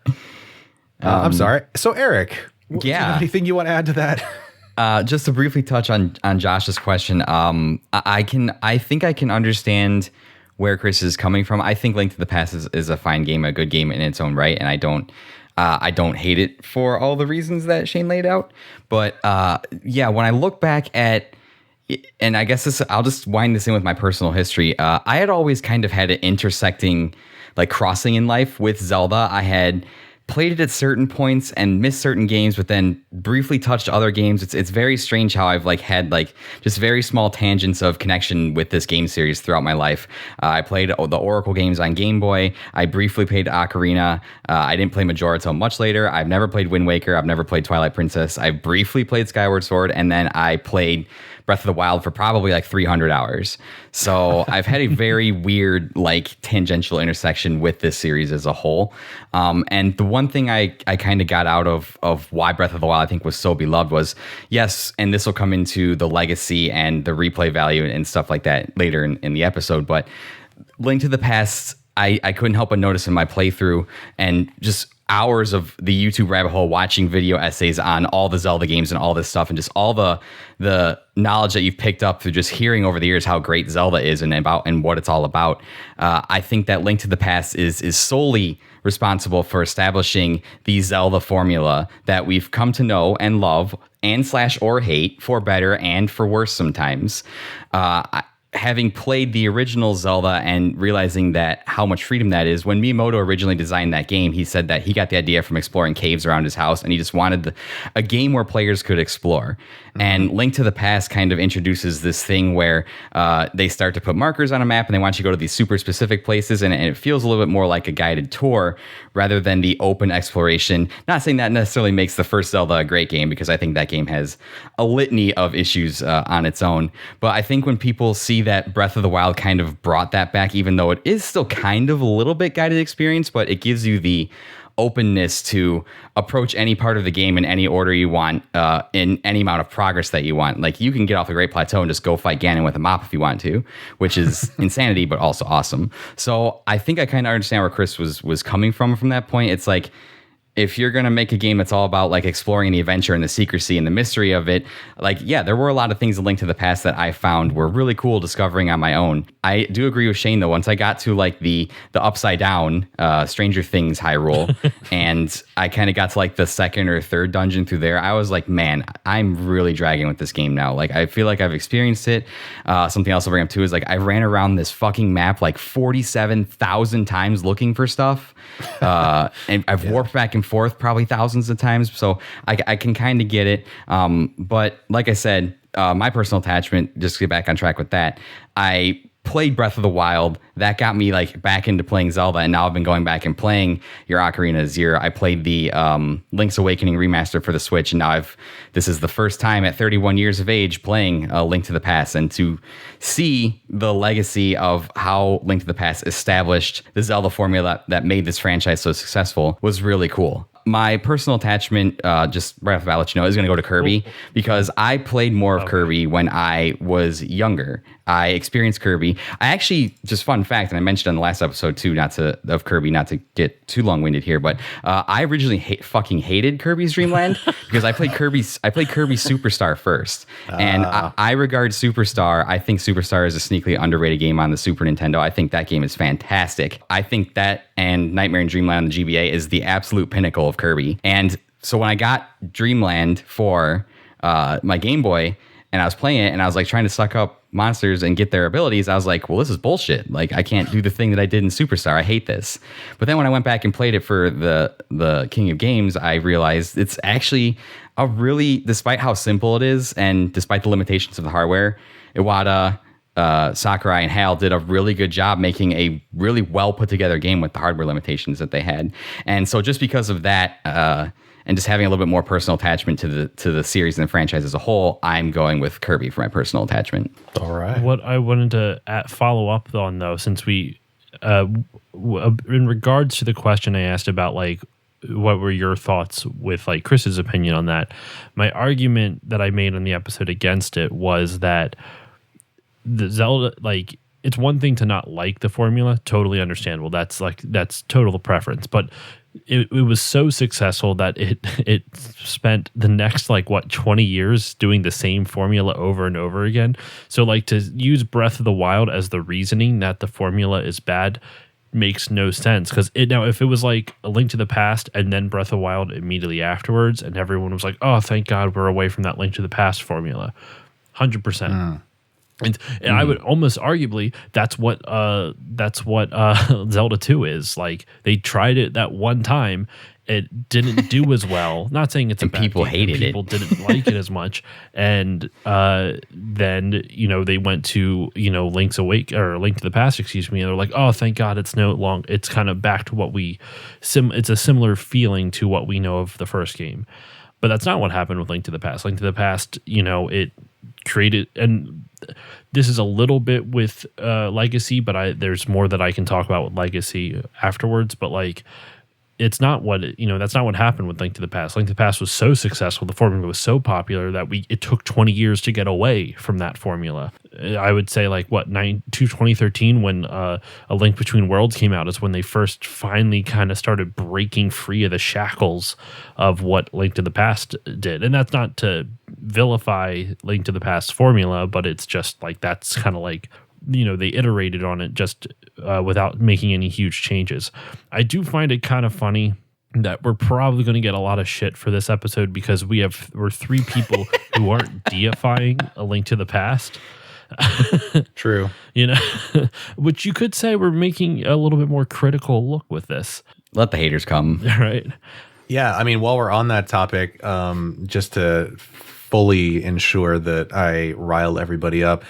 I'm sorry. So Eric, do you have anything you want to add to that? Just to briefly touch on Josh's question, I think I can understand where Chris is coming from. I think Link to the Past is a fine game, a good game in its own right, and I don't hate it for all the reasons that Shane laid out. But when I look back at, and I guess I'll just wind this in with my personal history. I had always kind of had an intersecting, like crossing in life with Zelda. I had played it at certain points and missed certain games, but then briefly touched other games. It's very strange how I've like had like just very small tangents of connection with this game series throughout my life. I played the Oracle games on Game Boy. I briefly played Ocarina. I didn't play Majora until much later. I've never played Wind Waker. I've never played Twilight Princess. I briefly played Skyward Sword, and then I played Breath of the Wild for probably like 300 hours. So I've had a very weird, like tangential intersection with this series as a whole. And the one thing I kind of got out of why Breath of the Wild I think was so beloved was, yes, and this will come into the legacy and the replay value and stuff like that later in the episode, but Link to the Past, I couldn't help but notice in my playthrough and just hours of the YouTube rabbit hole watching video essays on all the Zelda games and all this stuff, and just all the knowledge that you've picked up through just hearing over the years how great Zelda is and what it's all about. I think that Link to the Past is solely responsible for establishing the Zelda formula that we've come to know and love and / or hate, for better and for worse sometimes. Having played the original Zelda and realizing that how much freedom that is, when Miyamoto originally designed that game, he said that he got the idea from exploring caves around his house, and he just wanted a game where players could explore. Mm-hmm. And Link to the Past kind of introduces this thing where they start to put markers on a map, and they want you to go to these super specific places, and it feels a little bit more like a guided tour rather than the open exploration. Not saying that necessarily makes the first Zelda a great game, because I think that game has a litany of issues on its own. But I think when people see that Breath of the Wild kind of brought that back, even though it is still kind of a little bit guided experience, but it gives you the openness to approach any part of the game in any order you want, in any amount of progress that you want. Like, you can get off the Great Plateau and just go fight Ganon with a mop if you want to, which is insanity, but also awesome. So I think I kind of understand where Chris was coming from that point. It's like, if you're going to make a game that's all about like exploring the adventure and the secrecy and the mystery of it, like, yeah, there were a lot of things in Link to the Past that I found were really cool discovering on my own. I do agree with Shane, though. Once I got to like the upside down Stranger Things Hyrule, and I kind of got to like the second or third dungeon through there, I was like, man, I'm really dragging with this game now. Like, I feel like I've experienced it. Something else I'll bring up too is like, I ran around this fucking map like 47,000 times looking for stuff. And I've warped back and forth probably thousands of times, so I can kind of get it. But like I said, my personal attachment, just to get back on track with that, I played Breath of the Wild. That got me like back into playing Zelda, and now I've been going back and playing your Ocarina of Zero. I played the Link's Awakening remaster for the Switch, and now this is the first time at 31 years of age playing Link to the Past, and to see the legacy of how Link to the Past established the Zelda formula that made this franchise so successful was really cool. My personal attachment, just right off the bat, let you know, is going to go to Kirby, because I played more of Kirby when I was younger. I experienced Kirby. I actually, just fun fact, and I mentioned on the last episode too, of Kirby, not to get too long-winded here, but I originally fucking hated Kirby's Dreamland because I played Kirby Superstar first, and I regard Superstar. I think Superstar is a sneakily underrated game on the Super Nintendo. I think that game is fantastic. I think that and Nightmare in Dreamland on the GBA is the absolute pinnacle of Kirby. And so when I got Dreamland for my Game Boy, and I was playing it, and I was like trying to suck up monsters and get their abilities, I was like, well, this is bullshit. Like, I can't do the thing that I did in Superstar. I hate this. But then when I went back and played it for the King of Games, I realized it's actually a really, despite how simple it is, and despite the limitations of the hardware, Iwata, Sakurai, and Hal did a really good job making a really well put together game with the hardware limitations that they had. And so just because of that, and just having a little bit more personal attachment to the series and the franchise as a whole, I'm going with Kirby for my personal attachment. All right. What I wanted to follow up on, though, since we, in regards to the question I asked about like what were your thoughts with like Chris's opinion on that. My argument that I made on the episode against it was that the Zelda, like, it's one thing to not like the formula, totally understandable. That's total preference, but it was so successful that it spent the next 20 years doing the same formula over and over again. So like to use Breath of the Wild as the reasoning that the formula is bad makes no sense, because if it was like A Link to the Past and then Breath of the Wild immediately afterwards, and everyone was like, oh, thank God we're away from that Link to the Past formula, 100%. And I would almost arguably that's what Zelda 2 is. Like, they tried it that one time, it didn't do as well. Not saying it's a bad people game, hated it. People didn't like it as much, and then they went to Link to the Past, excuse me, and they're like, oh, thank God it's it's kind of back to what it's a similar feeling to what we know of the first game. But that's not what happened with Link to the Past. Link to the Past, it created, and this is a little bit with Legacy, but there's more that I can talk about with Legacy afterwards. But like, it's not what that's not what happened with Link to the Past. Link to the Past was so successful, the formula was so popular that it took 20 years to get away from that formula. I would say 2013 when A Link Between Worlds came out is when they first finally kind of started breaking free of the shackles of what Link to the Past did. And that's not to vilify Link to the Past formula, but it's just that's kind of they iterated on it just without making any huge changes. I do find it kind of funny that we're probably going to get a lot of shit for this episode because we're three people who aren't deifying A Link to the Past. True. Which you could say we're making a little bit more critical look with this. Let the haters come. Right. Yeah, I mean, while we're on that topic, just to fully ensure that I rile everybody up,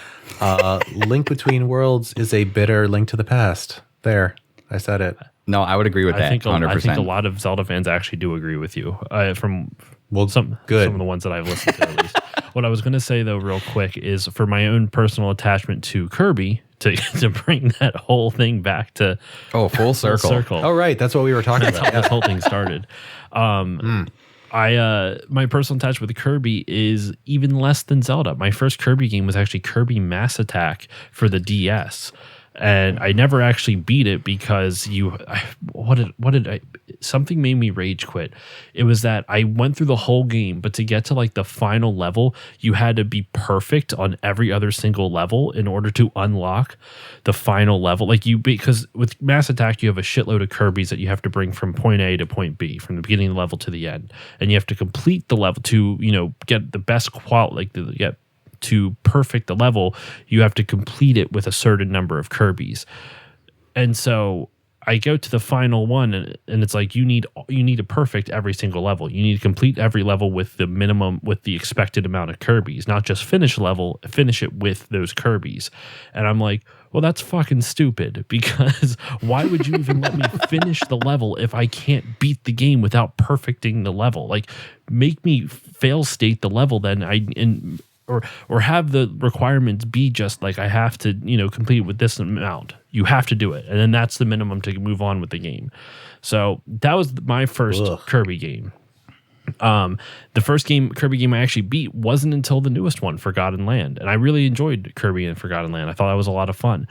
Link Between Worlds is a bitter Link to the Past. There, I said it. No, I would agree with that. 100%. I think a lot of Zelda fans actually do agree with you. Some of the ones that I've listened to, at least. What I was going to say, though, real quick, is for my own personal attachment to Kirby, to bring that whole thing back to full circle. Oh, right. That's what we were talking about. That's how this whole thing started. My personal attachment with Kirby is even less than Zelda. My first Kirby game was actually Kirby Mass Attack for the DS. And I never actually beat it because something made me rage quit. It was that I went through the whole game, but to get to the final level, you had to be perfect on every other single level in order to unlock the final level. Because with Mass Attack, you have a shitload of Kirbys that you have to bring from point A to point B, from the beginning of the level to the end. And you have to complete the level to, get the best quality, to perfect the level, you have to complete it with a certain number of Kirbys. And so I go to the final one, and it's you need to perfect every single level. You need to complete every level with the expected amount of Kirbys, not just finish it with those Kirbys. And I'm like, well, that's fucking stupid, because why would you even let me finish the level if I can't beat the game without perfecting the level? Make me fail state the level then, or have the requirements be just I have to, complete with this amount. You have to do it. And then that's the minimum to move on with the game. So that was my first Kirby game. The first Kirby game I actually beat wasn't until the newest one, Forgotten Land. And I really enjoyed Kirby and Forgotten Land. I thought that was a lot of fun.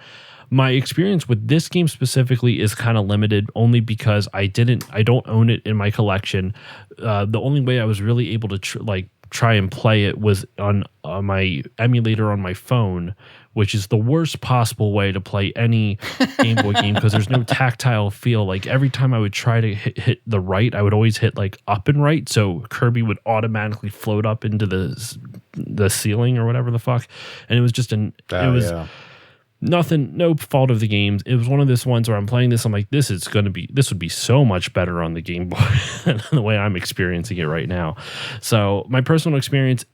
My experience with this game specifically is kind of limited only because I don't own it in my collection. The only way I was really able to try and play it was on my emulator on my phone, which is the worst possible way to play any Game Boy game because there's no tactile feel. Every time I would try to hit the right, I would always hit up and right, so Kirby would automatically float up into the ceiling or whatever the fuck. And it was just nothing, no fault of the games. It was one of those ones where I'm playing this, I'm like, this would be so much better on the Game Boy than the way I'm experiencing it right now. So my personal experience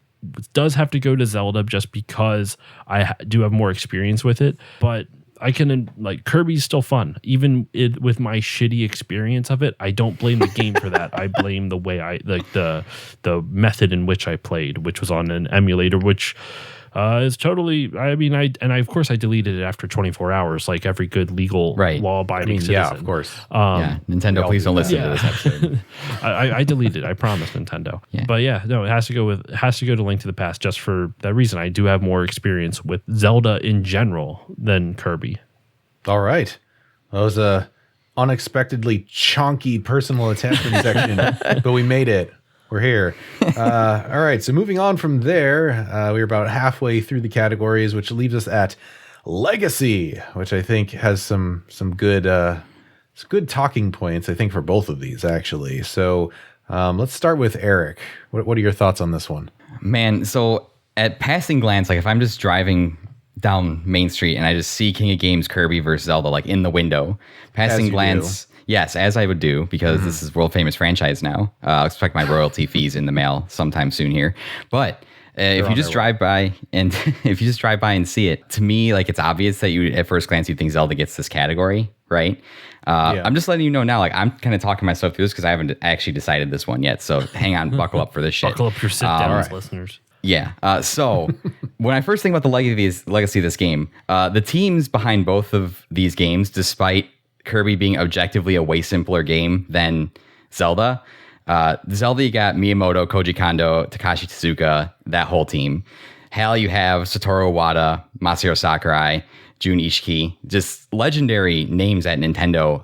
does have to go to Zelda just because I do have more experience with it, but I can Kirby's still fun. Even with my shitty experience of it, I don't blame the game for that. I blame the way the method in which I played, which was on an emulator, which It's totally. I mean, I of course I deleted it after 24 hours, like every good legal law-abiding citizen. Yeah, of course. Nintendo, please don't listen to this episode. I deleted. I promise, Nintendo. Yeah. But yeah, no, it has to go to Link to the Past just for that reason. I do have more experience with Zelda in general than Kirby. All right, that was a unexpectedly chonky personal attachment section, but we made it. We're here. All right. So moving on from there, we're about halfway through the categories, which leaves us at Legacy, which I think has some good talking points, I think, for both of these, actually. So let's start with Eric. What are your thoughts on this one? Man, so at passing glance, like if I'm just driving down Main Street and I just see King of Games Kirby versus Zelda, like in the window, passing glance... Yes, as I would do, because this is world famous franchise now. I'll expect my royalty fees in the mail sometime soon here. But if you just drive by and see it, to me, like it's obvious that you at first glance you think Zelda gets this category, right? I'm just letting you know now, like I'm kind of talking myself through this because I haven't actually decided this one yet. So hang on, buckle up for this shit. Buckle up your sit downs, listeners. Yeah. So when I first think about the legacy of this game, the teams behind both of these games, despite Kirby being objectively a way simpler game than Zelda. Zelda, you got Miyamoto, Koji Kondo, Takashi Tezuka, that whole team. HAL, you have Satoru Iwata, Masahiro Sakurai, Jun Ishiki, just legendary names at Nintendo.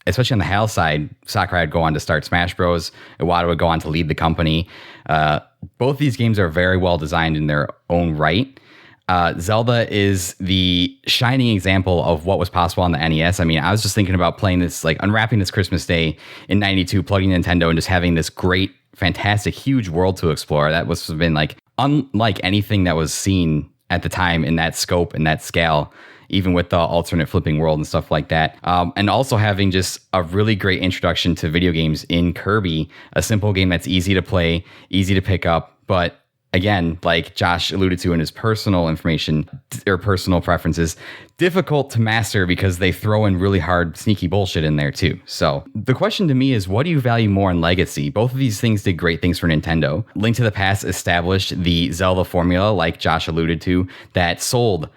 Especially on the HAL side, Sakurai would go on to start Smash Bros. Iwata would go on to lead the company. Both these games are very well designed in their own right. Zelda is the shining example of what was possible on the NES. I mean, I was just thinking about playing this, like unwrapping this Christmas Day in '92, plugging Nintendo and just having this great, fantastic, huge world to explore. That was been like unlike anything that was seen at the time in that scope and that scale, even with the alternate flipping world and stuff like that. And also having just a really great introduction to video games in Kirby, a simple game that's easy to play, easy to pick up, but again, like Josh alluded to in his personal information or personal preferences, difficult to master because they throw in really hard, sneaky bullshit in there too. So the question to me is, what do you value more in Legacy? Both of these things did great things for Nintendo. Link to the Past established the Zelda formula, like Josh alluded to, that sold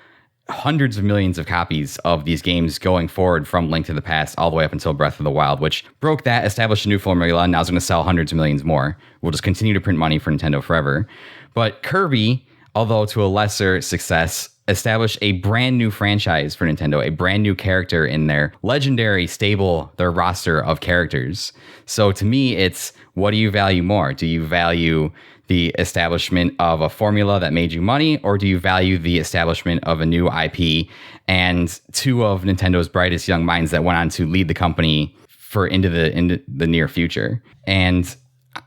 hundreds of millions of copies of these games going forward from Link to the Past all the way up until Breath of the Wild, which broke that, established a new formula, and now it's going to sell hundreds of millions more. We'll just continue to print money for Nintendo forever. But Kirby, although to a lesser success, established a brand new franchise for Nintendo, a brand new character in their legendary stable, their roster of characters. So to me, it's, what do you value more? Do you value the establishment of a formula that made you money, or do you value the establishment of a new IP and two of Nintendo's brightest young minds that went on to lead the company into the near future? And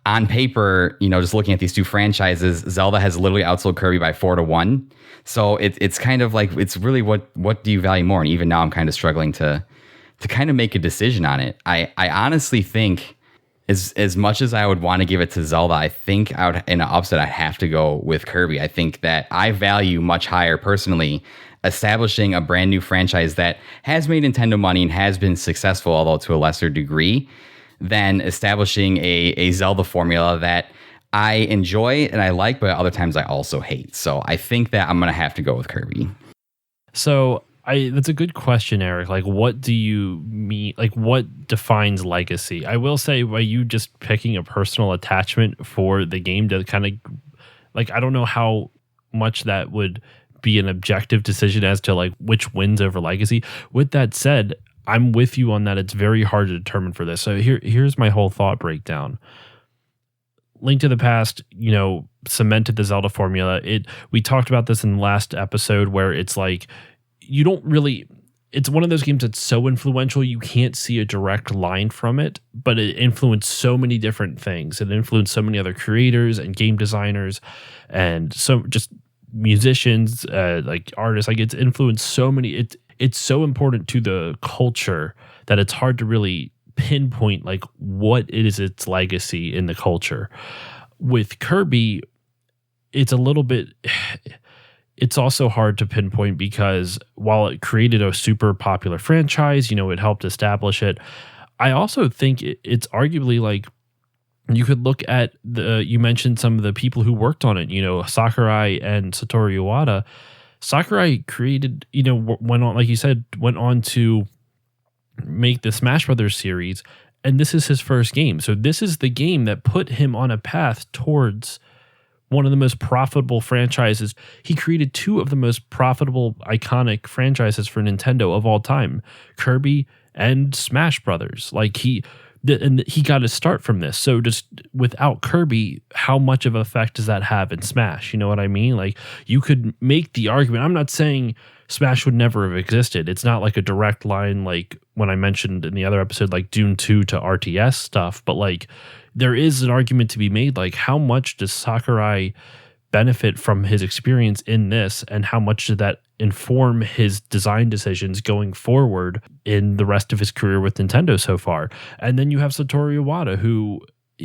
on paper, you know, just looking at these two franchises, Zelda has literally outsold Kirby by 4-1. So it's kind of like, it's really what do you value more? And even now I'm kind of struggling to kind of make a decision on it. I honestly think as much as I would want to give it to Zelda, I think in an upset, I'd have to go with Kirby. I think that I value much higher personally establishing a brand new franchise that has made Nintendo money and has been successful, although to a lesser degree, than establishing a Zelda formula that I enjoy and I like, but other times I also hate. So I think that I'm going to have to go with Kirby. So that's a good question, Eric. Like, what do you mean? Like, what defines legacy? I will say, by you just picking a personal attachment for the game to kind of, like, I don't know how much that would be an objective decision as to like which wins over legacy. With that said, I'm with you on that. It's very hard to determine for this. So here's my whole thought breakdown. Link to the Past, you know, cemented the Zelda formula. We talked about this in the last episode where it's like, you don't really, it's one of those games that's so influential you can't see a direct line from it, but it influenced so many different things. It influenced so many other creators and game designers and so just musicians, like artists. Like, it's influenced so many. It's so important to the culture that it's hard to really pinpoint like what it is its legacy in the culture. With Kirby, it's a little bit, it's also hard to pinpoint because while it created a super popular franchise, you know, it helped establish it. I also think it's arguably like You could look at you mentioned some of the people who worked on it, Sakurai and Satoru Iwata. Sakurai created, went on, like you said, went on to make the Smash Brothers series, and this is his first game. So this is the game that put him on a path towards one of the most profitable franchises. He created two of the most profitable, iconic franchises for Nintendo of all time, Kirby and Smash Brothers. Like he got his start from this. So just without Kirby, how much of an effect does that have in Smash? You know what I mean? Like you could make the argument. I'm not saying Smash would never have existed. It's not like a direct line like when I mentioned in the other episode, like Dune 2 to RTS stuff. But like there is an argument to be made, like how much does Sakurai benefit from his experience in this, and how much did that inform his design decisions going forward in the rest of his career with Nintendo so far? And then you have Satoru Iwata, who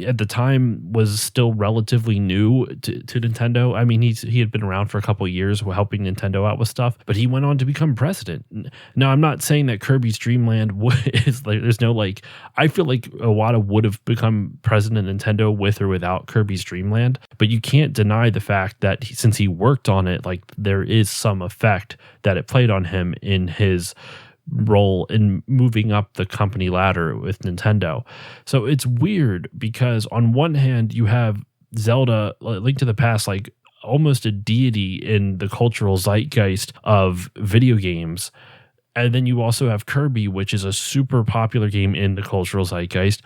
at the time was still relatively new to Nintendo. I mean, he had been around for a couple of years helping Nintendo out with stuff, but he went on to become president. Now, I'm not saying that Kirby's Dreamland is like, there's no like, I feel like Iwata would have become president of Nintendo with or without Kirby's Dreamland, but you can't deny the fact that since he worked on it, like there is some effect that it played on him in his role in moving up the company ladder with Nintendo. So it's weird because on one hand you have Zelda, Link to the Past, like almost a deity in the cultural zeitgeist of video games. And then you also have Kirby, which is a super popular game in the cultural zeitgeist.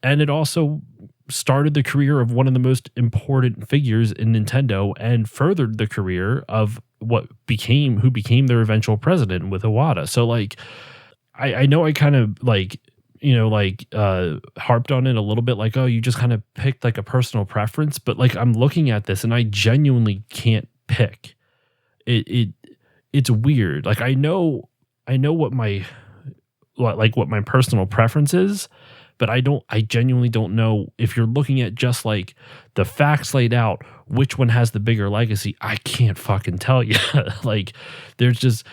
And it also started the career of one of the most important figures in Nintendo and furthered the career of who became their eventual president with Iwata. So like, I know I kind of like, harped on it a little bit, like, oh, you just kind of picked like a personal preference, but like I'm looking at this and I genuinely can't pick. It's weird. Like I know what my personal preference is, but I genuinely don't know if you're looking at just like the facts laid out, which one has the bigger legacy. I can't fucking tell you. Like there's just,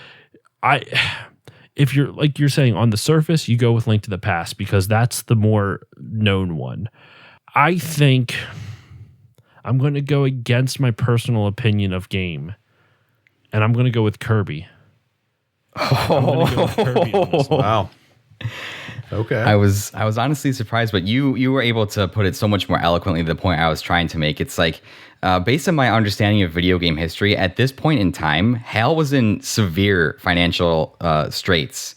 if you're like you're saying on the surface, you go with Link to the Past because that's the more known one. I think I'm going to go against my personal opinion of game, and I'm going to go with Kirby. I'm going to go with Kirby on this one. Wow. Okay. I was honestly surprised, but you were able to put it so much more eloquently to the point I was trying to make. It's like, based on my understanding of video game history, at this point in time, HAL was in severe financial straits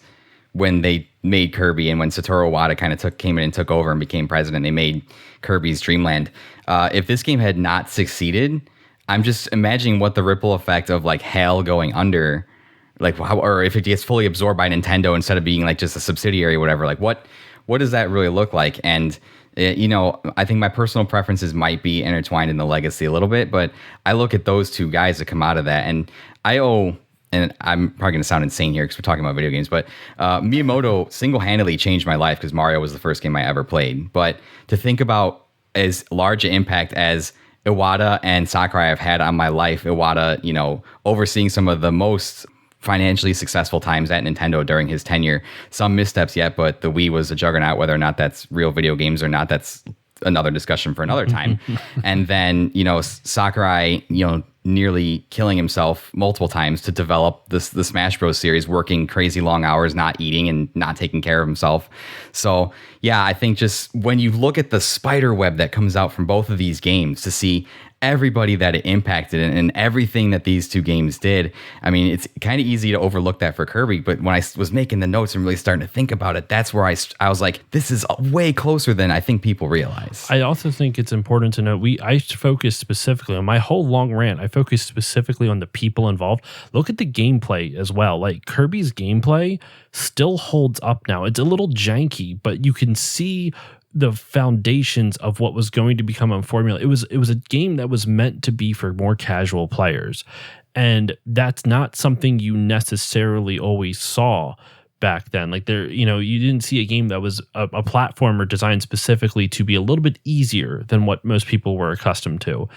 when they made Kirby, and when Satoru Iwata kind of came in and took over and became president. They made Kirby's Dreamland. If this game had not succeeded, I'm just imagining what the ripple effect of like HAL going under, like how, or if it gets fully absorbed by Nintendo instead of being like just a subsidiary or whatever, like what does that really look like? And I think my personal preferences might be intertwined in the legacy a little bit, but I look at those two guys that come out of that, and and I'm probably going to sound insane here because we're talking about video games, but Miyamoto single-handedly changed my life because Mario was the first game I ever played. But to think about as large an impact as Iwata and Sakurai have had on my life, Iwata, overseeing some of the most financially successful times at Nintendo during his tenure. Some missteps yet, but the Wii was a juggernaut. Whether or not that's real video games or not, that's another discussion for another time. And then, Sakurai, nearly killing himself multiple times to develop the Smash Bros. Series, working crazy long hours, not eating and not taking care of himself. So, yeah, I think just when you look at the spider web that comes out from both of these games to see everybody that it impacted and everything that these two games did, I mean, it's kind of easy to overlook that for Kirby. But when I was making the notes and really starting to think about it, that's where I was like, this is way closer than I think people realize. I also think it's important to note, I focused specifically on my whole long rant. I focused specifically on the people involved. Look at the gameplay as well. Like Kirby's gameplay still holds up now. It's a little janky, but you can see the foundations of what was going to become a formula. It was a game that was meant to be for more casual players. And that's not something you necessarily always saw back then. Like you didn't see a game that was a platformer designed specifically to be a little bit easier than what most people were accustomed to.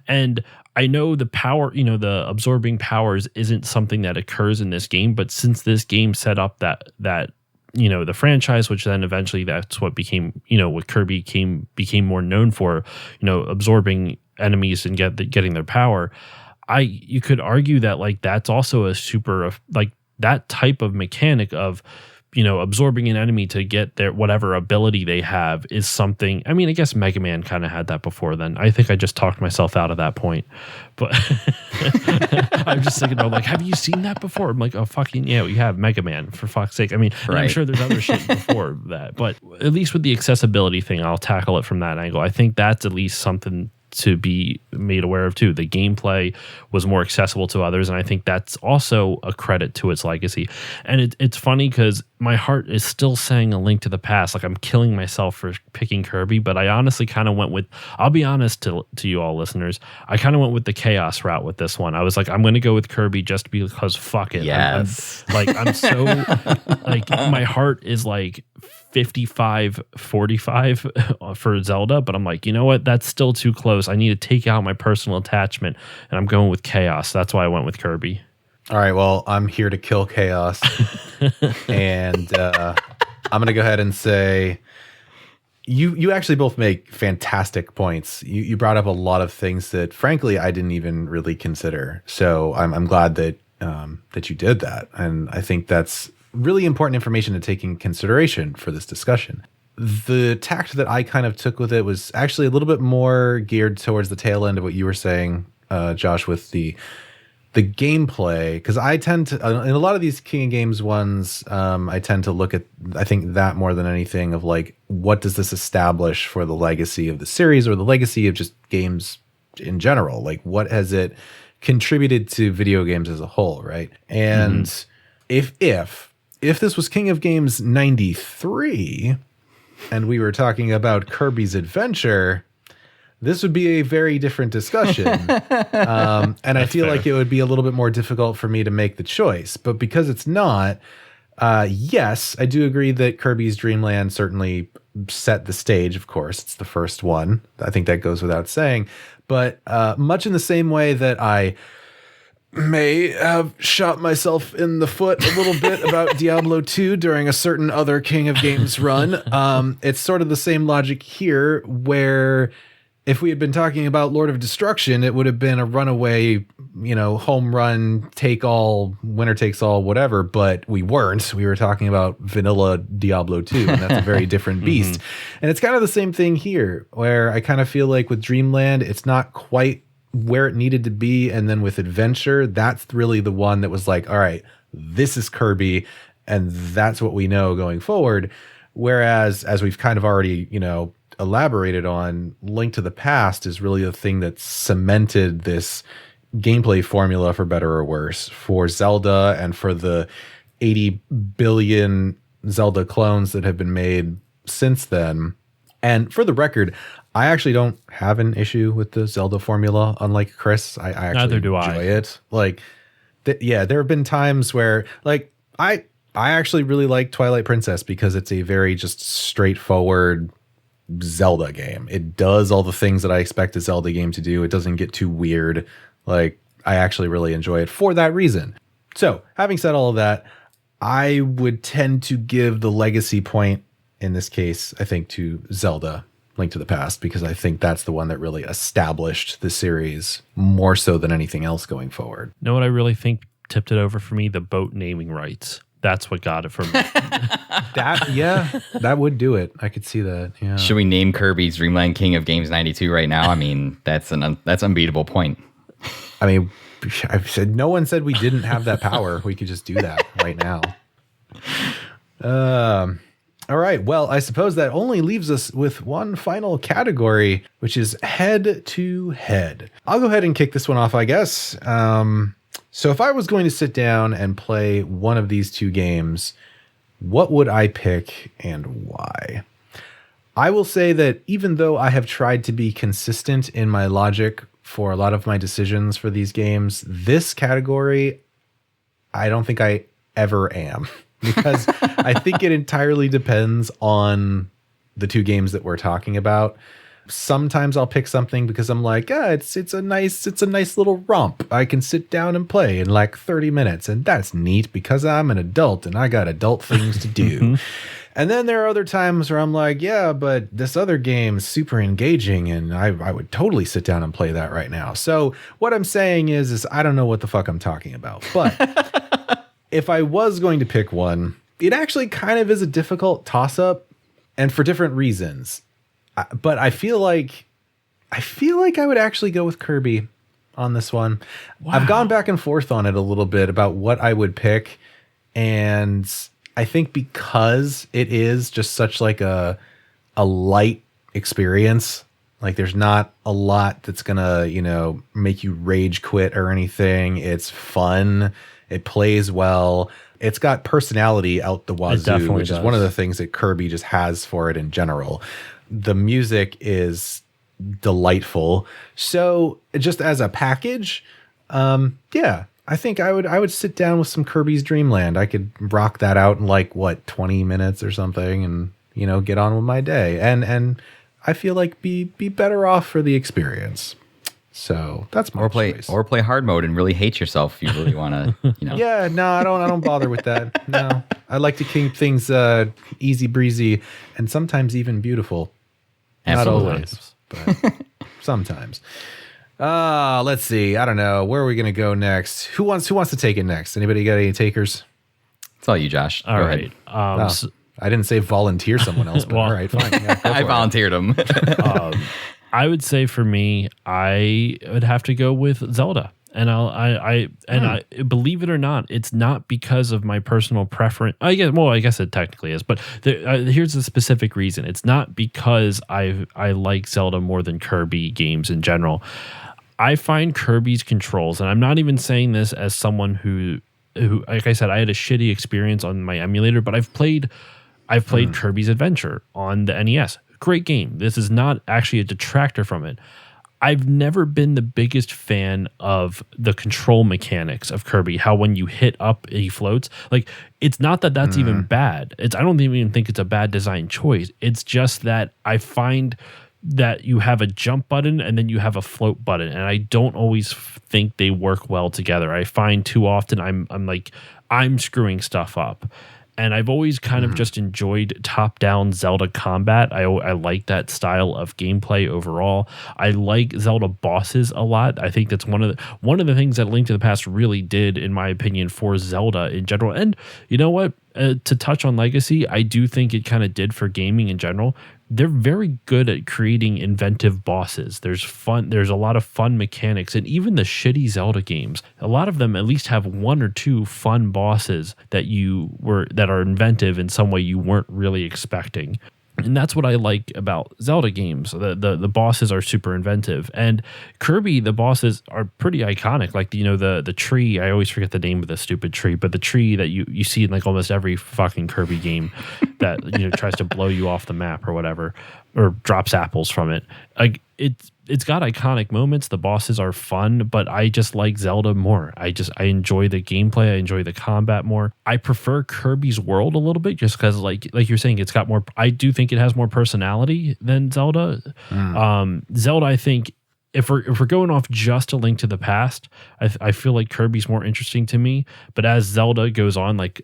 And I know the power, the absorbing powers isn't something that occurs in this game, but since this game set up that the franchise, which then eventually that's what became, what Kirby became more known for, absorbing enemies and getting their power. You could argue that like that's also a super like that type of mechanic of absorbing an enemy to get their whatever ability they have is something. I mean, I guess Mega Man kind of had that before then. I think I just talked myself out of that point. But I'm just thinking about like, have you seen that before? I'm like, oh fucking yeah, we have Mega Man, for fuck's sake. I mean, and I'm sure there's other shit before that, but at least with the accessibility thing, I'll tackle it from that angle. I think that's at least something to be made aware of too. The gameplay was more accessible to others, and I think that's also a credit to its legacy. And it's funny because my heart is still saying A Link to the Past. Like I'm killing myself for picking Kirby, but I honestly kind of went with, I'll be honest to you all listeners, I kind of went with the chaos route with this one. I was like, I'm going to go with Kirby just because fuck it. Yes. I'm so like my heart is like 55-45 for Zelda, but I'm like, you know what? That's still too close. I need to take out my personal attachment, and I'm going with Chaos. That's why I went with Kirby. All right, well, I'm here to kill Chaos, and I'm going to go ahead and say you actually both make fantastic points. You brought up a lot of things that, frankly, I didn't even really consider. So I'm glad that you did that, and I think that's really important information to take in consideration for this discussion. The tact that I kind of took with it was actually a little bit more geared towards the tail end of what you were saying, Josh, with the gameplay, because I tend to, in a lot of these King of Games ones, I tend to look at, I think that more than anything of like, what does this establish for the legacy of the series or the legacy of just games in general? Like, what has it contributed to video games as a whole, right? And if this was King of Games 93 and we were talking about Kirby's Adventure, this would be a very different discussion. And I feel like it would be a little bit more difficult for me to make the choice. But because it's not, yes, I do agree that Kirby's Dreamland certainly set the stage, of course. It's the first one. I think that goes without saying. But much in the same way that I may have shot myself in the foot a little bit about Diablo 2 during a certain other King of Games run, it's sort of the same logic here, where if we had been talking about Lord of Destruction, it would have been a runaway, home run, take all, winner takes all, whatever, but we weren't. We were talking about vanilla Diablo 2, and that's a very different beast. And it's kind of the same thing here, where I kind of feel like with Dreamland, it's not quite where it needed to be, and then with Adventure, that's really the one that was like, all right, this is Kirby, and that's what we know going forward. Whereas, as we've kind of already, elaborated on, Link to the Past is really the thing that cemented this gameplay formula, for better or worse, for Zelda and for the 80 billion Zelda clones that have been made since then. And for the record, I actually don't have an issue with the Zelda formula, unlike Chris. I actually enjoy it. Like, there have been times where, like, I actually really like Twilight Princess because it's a very just straightforward Zelda game. It does all the things that I expect a Zelda game to do. It doesn't get too weird. Like, I actually really enjoy it for that reason. So, having said all of that, I would tend to give the legacy point in this case, I think, to Zelda Link to the Past, because I think that's the one that really established the series more so than anything else going forward. Know what I really think tipped it over for me? The boat naming rights. That's what got it for me. That would do it. I could see that. Yeah. Should we name Kirby's Dreamland King of Games 92 right now? I mean, that's unbeatable point. I mean, I've said no one said we didn't have that power. We could just do that right now. All right. Well, I suppose that only leaves us with one final category, which is head to head. I'll go ahead and kick this one off, I guess. So if I was going to sit down and play one of these two games, what would I pick and why? I will say that even though I have tried to be consistent in my logic for a lot of my decisions for these games, this category, I don't think I ever am. Because I think it entirely depends on the two games that we're talking about. sometimes I'll pick something because I'm like, it's a nice little romp. I can sit down and play in like 30 minutes, and that's neat because I'm an adult and I got adult things to do. And then there are other times where I'm like, yeah, but this other game is super engaging and I would totally sit down and play that right now. So what I'm saying is I don't know what the fuck I'm talking about. But if I was going to pick one, it actually kind of is a difficult toss-up, and for different reasons. But I feel like I would actually go with Kirby on this one. Wow. I've gone back and forth on it a little bit about what I would pick, and I think because it is just such like a light experience, like there's not a lot that's gonna, make you rage quit or anything. It's fun. It plays well. It's got personality out the wazoo, which is one of the things that Kirby just has for it in general. The music is delightful. So just as a package, yeah, I think I would sit down with some Kirby's Dreamland. I could rock that out in like 20 minutes or something, and get on with my day. And I feel like be better off for the experience. So that's my choice. Or play hard mode and really hate yourself if you really want to. Yeah, no, I don't bother with that. No, I like to keep things easy breezy and sometimes even beautiful. Absolutely. Not always, but sometimes. Let's see. I don't know. Where are we going to go next? Who wants to take it next? Anybody got any takers? It's all you, Josh. All go right. ahead. I didn't say volunteer someone else, but all right, fine. Yeah, I volunteered him. I would say for me, I would have to go with Zelda. And I believe it or not, it's not because of my personal preference. I guess it technically is, but here's the specific reason. It's not because I like Zelda more than Kirby games in general. I find Kirby's controls, and I'm not even saying this as someone who, like I said, I had a shitty experience on my emulator, but I've played Kirby's Adventure on the NES. Great game. This is not actually a detractor from it. I've never been the biggest fan of the control mechanics of Kirby. How when you hit up, he floats. Like, it's not that that's even bad. I don't even think it's a bad design choice. It's just that I find that you have a jump button and then you have a float button, and I don't always think they work well together. I find too often I'm screwing stuff up. And I've always kind of just enjoyed top-down Zelda combat. I like that style of gameplay overall. I like Zelda bosses a lot. I think that's one of the things that Link to the Past really did, in my opinion, for Zelda in general. And you know what? To touch on Legacy, I do think it kind of did for gaming in general. They're very good at creating inventive bosses. There's a lot of fun mechanics, and even the shitty Zelda games, a lot of them at least have one or two fun bosses that are inventive in some way you weren't really expecting. And that's what I like about Zelda games. The bosses are super inventive. And Kirby, the bosses are pretty iconic. Like, the tree, I always forget the name of the stupid tree, but the tree that you see in like almost every fucking Kirby game that, tries to blow you off the map or whatever, or drops apples from it. Like, it's got iconic moments. The bosses are fun, but I just like Zelda more. I enjoy the gameplay. I enjoy the combat more. I prefer Kirby's world a little bit just because, like you're saying, it's got more. I do think it has more personality than Zelda. Zelda, I think, if we're going off just A Link to the Past, I feel like Kirby's more interesting to me. But as Zelda goes on, like.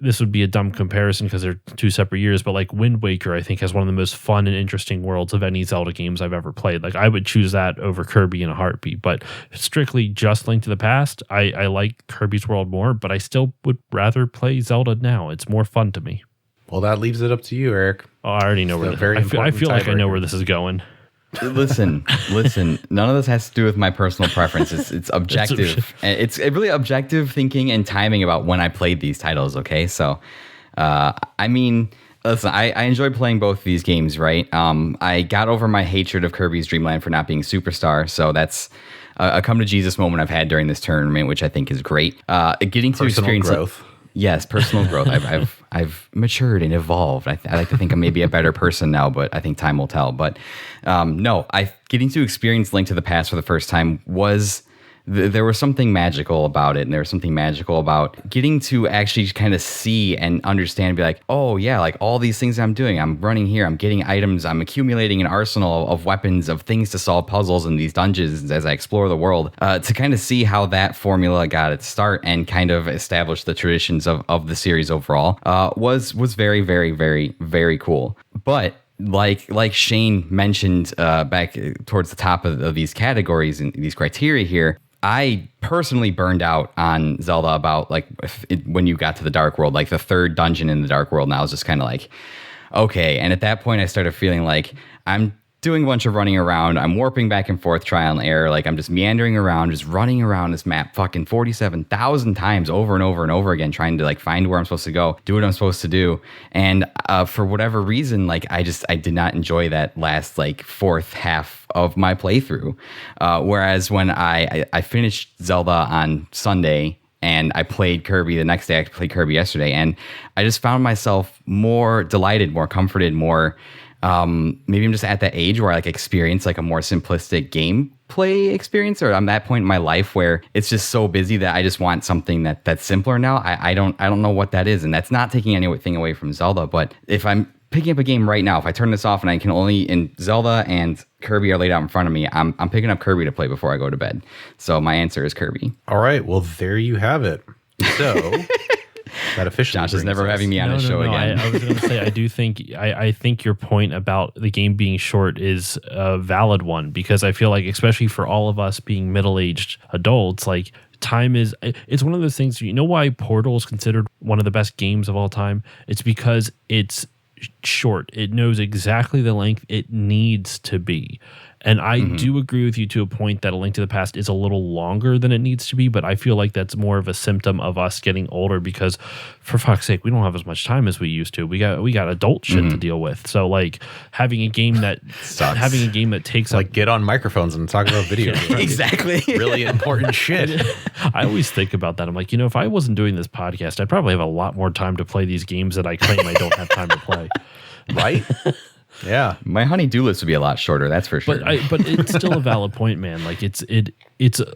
This would be a dumb comparison because they're two separate years, but like Wind Waker, I think, has one of the most fun and interesting worlds of any Zelda games I've ever played. Like, I would choose that over Kirby in a heartbeat, but strictly just Link to the Past, I like Kirby's world more, but I still would rather play Zelda now. It's more fun to me. Well, that leaves it up to you, Eric. Oh, I already know where I feel like I know where this is going. Listen. None of this has to do with my personal preference. It's objective. It's really objective thinking and timing about when I played these titles. Okay, so listen. I enjoyed playing both of these games. Right. I got over my hatred of Kirby's Dreamland for not being Superstar. So that's a come to Jesus moment I've had during this tournament, which I think is great. Getting to experience growth. Yes, personal growth. I've matured and evolved. I like to think I'm maybe a better person now, but I think time will tell. But getting to experience Link to the Past for the first time was there was something magical about it, and there was something magical about getting to actually kind of see and understand and be like, oh yeah, like all these things I'm doing, I'm running here, I'm getting items, I'm accumulating an arsenal of weapons, of things to solve puzzles in these dungeons as I explore the world, to kind of see how that formula got its start and kind of establish the traditions of the series overall, was very, very, very, very cool. But like Shane mentioned back towards the top of these categories and these criteria here, I personally burned out on Zelda about like when you got to the Dark World, like the third dungeon in the Dark World, and I was just kind of like, okay. And at that point, I started feeling like I'm doing a bunch of running around. I'm warping back and forth, trial and error. Like I'm just meandering around, just running around this map fucking 47,000 times over and over and over again, trying to like find where I'm supposed to go, do what I'm supposed to do. And for whatever reason, like I did not enjoy that last like fourth half of my playthrough. Whereas when I finished Zelda on Sunday, and I played Kirby the next day, I played Kirby yesterday, and I just found myself more delighted, more comforted, more maybe I'm just at that age where I like experience like a more simplistic gameplay experience, or I'm at that point in my life where it's just so busy that I just want something that's simpler now. I don't know what that is, and that's not taking anything away from Zelda. But if I'm picking up a game right now, if I turn this off and I can only, in Zelda and Kirby are laid out in front of me, I'm picking up Kirby to play before I go to bed. So my answer is Kirby. All right, well there you have it. So that officially Josh is never having me on his show again. I was going to say, I think your point about the game being short is a valid one, because I feel like, especially for all of us being middle-aged adults, like time it's one of those things. You know why Portal is considered one of the best games of all time? It's because it's short. It knows exactly the length it needs to be. And I do agree with you to a point that A Link to the Past is a little longer than it needs to be, but I feel like that's more of a symptom of us getting older, because for fuck's sake, we don't have as much time as we used to. We got adult shit to deal with. So like having a game that takes like get on microphones and talk about video games. Exactly. Really important shit. I always think about that. I'm like, if I wasn't doing this podcast, I'd probably have a lot more time to play these games that I claim I don't have time to play. Right? Yeah, my honey-do list would be a lot shorter. That's for sure. But it's still a valid point, man. Like it's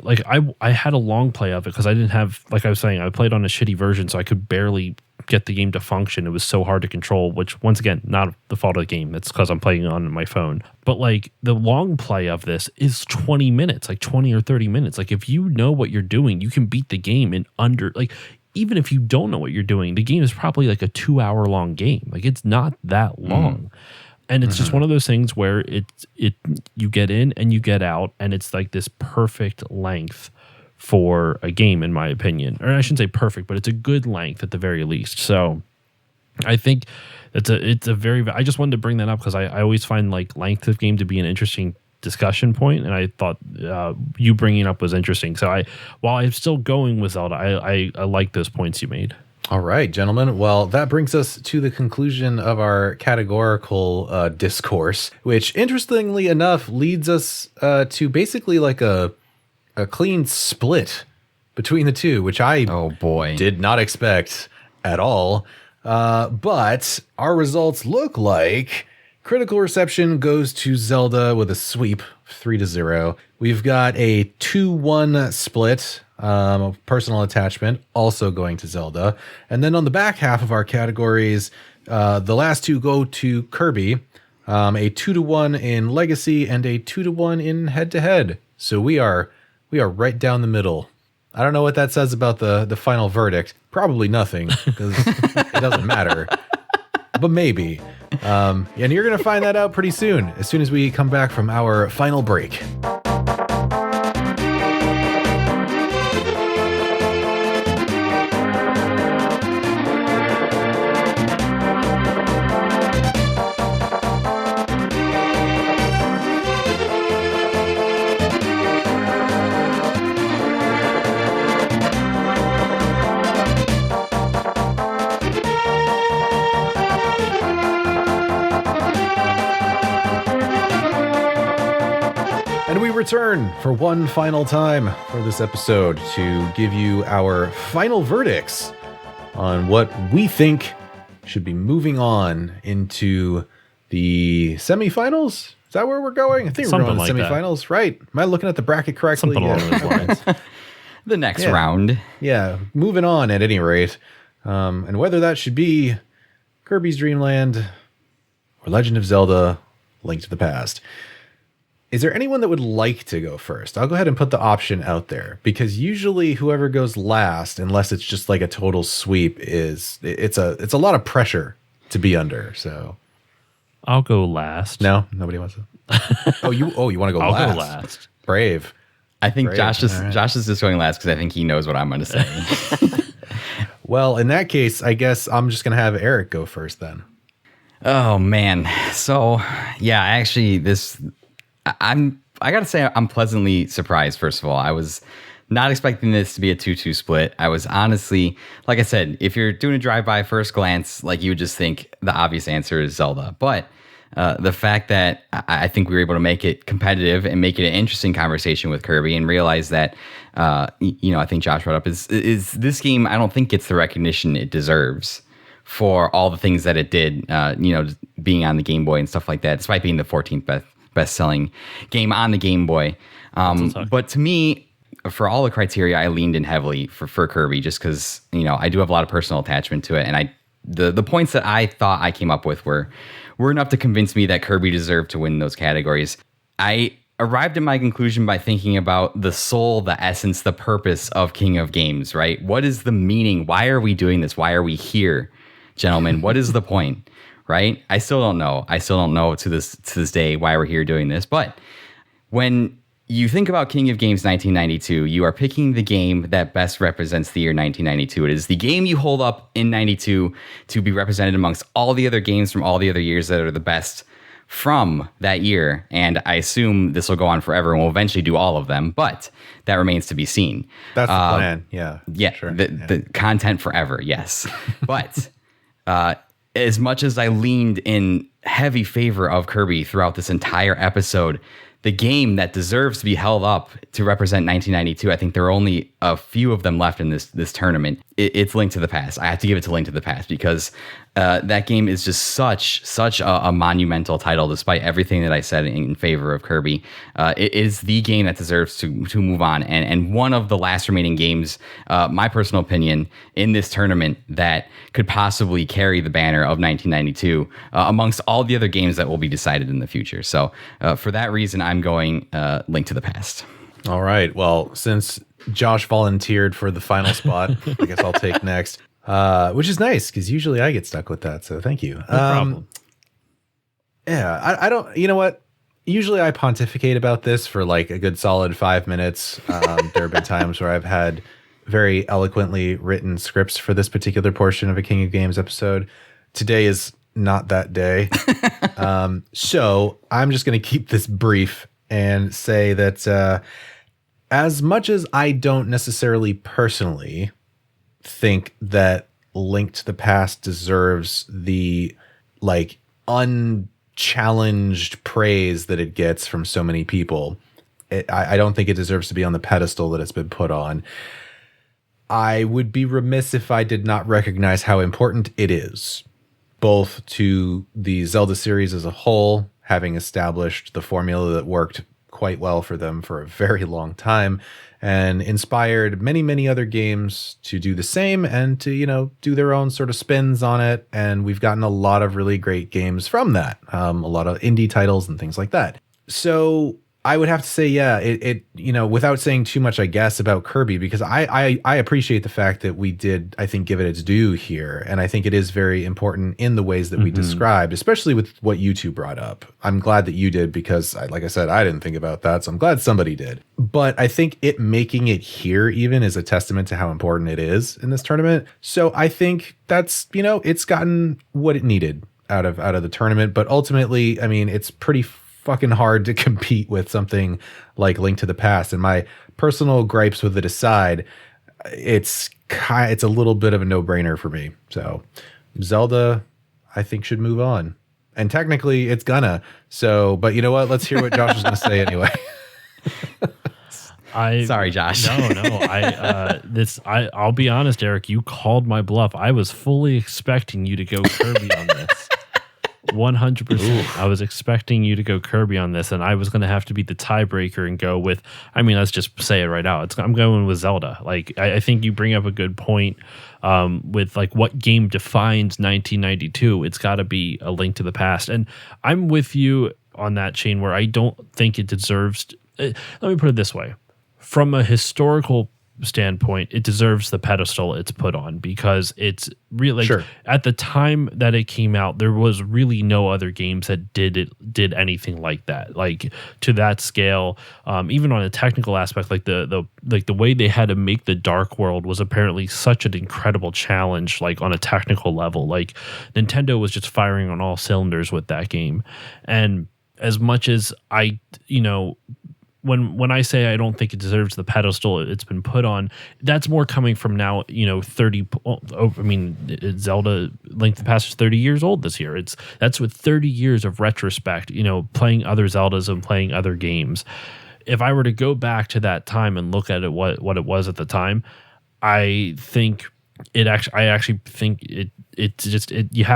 like I had a long play of it because I didn't have, like I was saying, I played on a shitty version, so I could barely get the game to function. It was so hard to control, which once again, not the fault of the game. It's because I'm playing on my phone. But like the long play of this is 20 minutes, like 20 or 30 minutes. Like if you know what you're doing, you can beat the game in under like. Even if you don't know what you're doing, the game is probably like a 2-hour long game. Like it's not that long. And it's just one of those things where you get in and you get out, and it's like this perfect length for a game, in my opinion. Or I shouldn't say perfect, but it's a good length at the very least. So I think it's a very. I just wanted to bring that up because I always find like length of game to be an interesting discussion point, and I thought you bringing it up was interesting. So while I'm still going with Zelda, I like those points you made. All right, gentlemen. Well, that brings us to the conclusion of our categorical discourse, which interestingly enough leads us to basically like a clean split between the two, which I did not expect at all. But our results look like critical reception goes to Zelda with a sweep, 3-0. We've got a 2-1 split. Personal attachment also going to Zelda. And then on the back half of our categories, the last two go to Kirby, a 2-1 in legacy and a 2-1 in head-to-head. So we are right down the middle. I don't know what that says about the final verdict. Probably nothing, because it doesn't matter. But maybe. And you're going to find that out pretty soon as we come back from our final break. Return for one final time for this episode to give you our final verdicts on what we think should be moving on into the semifinals. Is that where we're going? I think we're going to Something like semifinals, right? Am I looking at the bracket correctly? Something along those lines. The next round. Yeah, moving on at any rate. And whether that should be Kirby's Dream Land or Legend of Zelda Link to the Past. Is there anyone that would like to go first? I'll go ahead and put the option out there because usually whoever goes last, unless it's just like a total sweep, it's a lot of pressure to be under. So I'll go last. no, nobody wants to. Oh, you want to go last? I'll go last. Brave. I think Great. Josh All right. is just going last because I think he knows what I'm going to say. Well, in that case, I guess I'm just gonna have Eric go first then. Oh man. So yeah, actually I gotta say I'm pleasantly surprised. First of all, I was not expecting this to be a 2-2 split. I was honestly, like I said, if you're doing a drive-by first glance, like you would just think the obvious answer is Zelda. But the fact that I think we were able to make it competitive and make it an interesting conversation with Kirby and realize that, I think Josh brought up is this game, I don't think gets the recognition it deserves for all the things that it did, being on the Game Boy and stuff like that, despite being the 14th best-selling game on the Game Boy. But to me, for all the criteria, I leaned in heavily for Kirby just because, I do have a lot of personal attachment to it. And the points that I thought I came up with were enough to convince me that Kirby deserved to win those categories. I arrived at my conclusion by thinking about the soul, the essence, the purpose of King of Games, right? What is the meaning? Why are we doing this? Why are we here, gentlemen? What is the point, right? I still don't know. I still don't know to this day why we're here doing this. But when you think about King of Games 1992, you are picking the game that best represents the year 1992. It is the game you hold up in 92 to be represented amongst all the other games from all the other years that are the best from that year. And I assume this will go on forever and we'll eventually do all of them, but that remains to be seen. That's the plan. Yeah. Yeah, Sure. The content forever, yes. But as much as I leaned in heavy favor of Kirby throughout this entire episode, the game that deserves to be held up to represent 1992, I think there are only a few of them left in this tournament. It's Link to the Past. I have to give it to Link to the Past because that game is just such a monumental title, despite everything that I said in favor of Kirby. It is the game that deserves to move on, and one of the last remaining games, my personal opinion, in this tournament that could possibly carry the banner of 1992 amongst all the other games that will be decided in the future. So for that reason, I'm going Link to the Past. All right. Well, since Josh volunteered for the final spot, I guess I'll take next, which is nice because usually I get stuck with that. So thank you. No problem. Yeah, I don't, you know what? Usually I pontificate about this for like a good solid 5 minutes. There have been times where I've had very eloquently written scripts for this particular portion of a King of Games episode. Today is not that day. So I'm just going to keep this brief and say that as much as I don't necessarily personally think that Link to the Past deserves the like unchallenged praise that it gets from so many people, I don't think it deserves to be on the pedestal that it's been put on. I would be remiss if I did not recognize how important it is, both to the Zelda series as a whole, having established the formula that worked quite well for them for a very long time and inspired many, many other games to do the same and to, do their own sort of spins on it. And we've gotten a lot of really great games from that, a lot of indie titles and things like that. So I would have to say, yeah, it without saying too much, I guess, about Kirby, because I appreciate the fact that we did, I think, give it its due here. And I think it is very important in the ways that we described, especially with what you two brought up. I'm glad that you did because, like I said, I didn't think about that. So I'm glad somebody did. But I think it making it here even is a testament to how important it is in this tournament. So I think that's, it's gotten what it needed out of the tournament. But ultimately, I mean, it's pretty fucking hard to compete with something like Link to the Past. And my personal gripes with it aside, it's a little bit of a no-brainer for me. So Zelda, I think, should move on. And technically it's gonna. So, but you know what? Let's hear what Josh is gonna say anyway. Sorry, Josh. I'll be honest, Eric, you called my bluff. I was fully expecting you to go Kirby on this. 100%. I was expecting you to go Kirby on this, and I was going to have to be the tiebreaker and go with, I mean, let's just say it right out. I'm going with Zelda. Like, I think you bring up a good point with like what game defines 1992. It's got to be A Link to the Past. And I'm with you on that, Shane, where I don't think it deserves, let me put it this way. From a historical standpoint, it deserves the pedestal it's put on, because it's really at the time that it came out, there was really no other games that did anything like that, like to that scale. Even on a technical aspect, like the way they had to make the Dark World was apparently such an incredible challenge, like on a technical level. Like Nintendo was just firing on all cylinders with that game. And as much as I, when I say I don't think it deserves the pedestal it's been put on, that's more coming from now, 30. I mean, Zelda Link to the Past is 30 years old this year. That's with 30 years of retrospect, playing other Zeldas and playing other games. If I were to go back to that time and look at it, what it was at the time, I think you have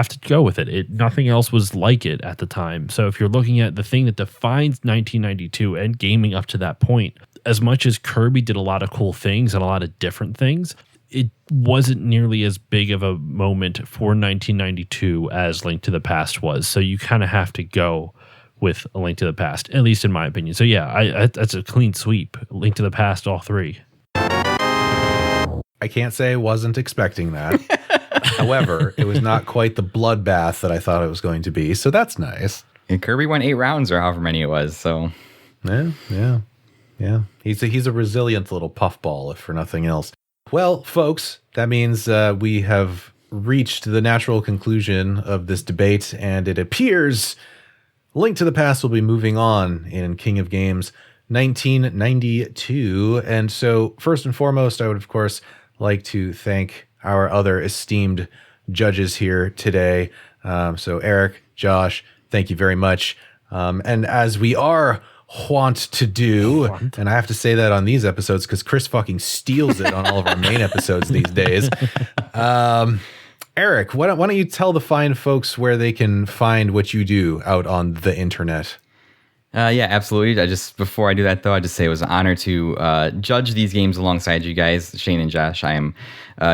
to go with it. Nothing else was like it at the time. So if you're looking at the thing that defines 1992 and gaming up to that point, as much as Kirby did a lot of cool things and a lot of different things, it wasn't nearly as big of a moment for 1992 as Link to the Past was. So you kind of have to go with A Link to the Past, at least in my opinion. So yeah, that's a clean sweep. Link to the Past, all three. I can't say I wasn't expecting that. However, it was not quite the bloodbath that I thought it was going to be, so that's nice. And Kirby went 8 rounds or however many it was, so. Yeah. He's a resilient little puffball, if for nothing else. Well, folks, that means we have reached the natural conclusion of this debate, and it appears Link to the Past will be moving on in King of Games 1992. And so, first and foremost, I would, of course, like to thank our other esteemed judges here today. So Eric, Josh, thank you very much. And as we are wont to do, and I have to say that on these episodes because Chris fucking steals it on all of our main episodes these days. Eric, why don't you tell the fine folks where they can find what you do out on the internet? Yeah, absolutely. Before I do that, though, I just say it was an honor to judge these games alongside you guys, Shane and Josh. I am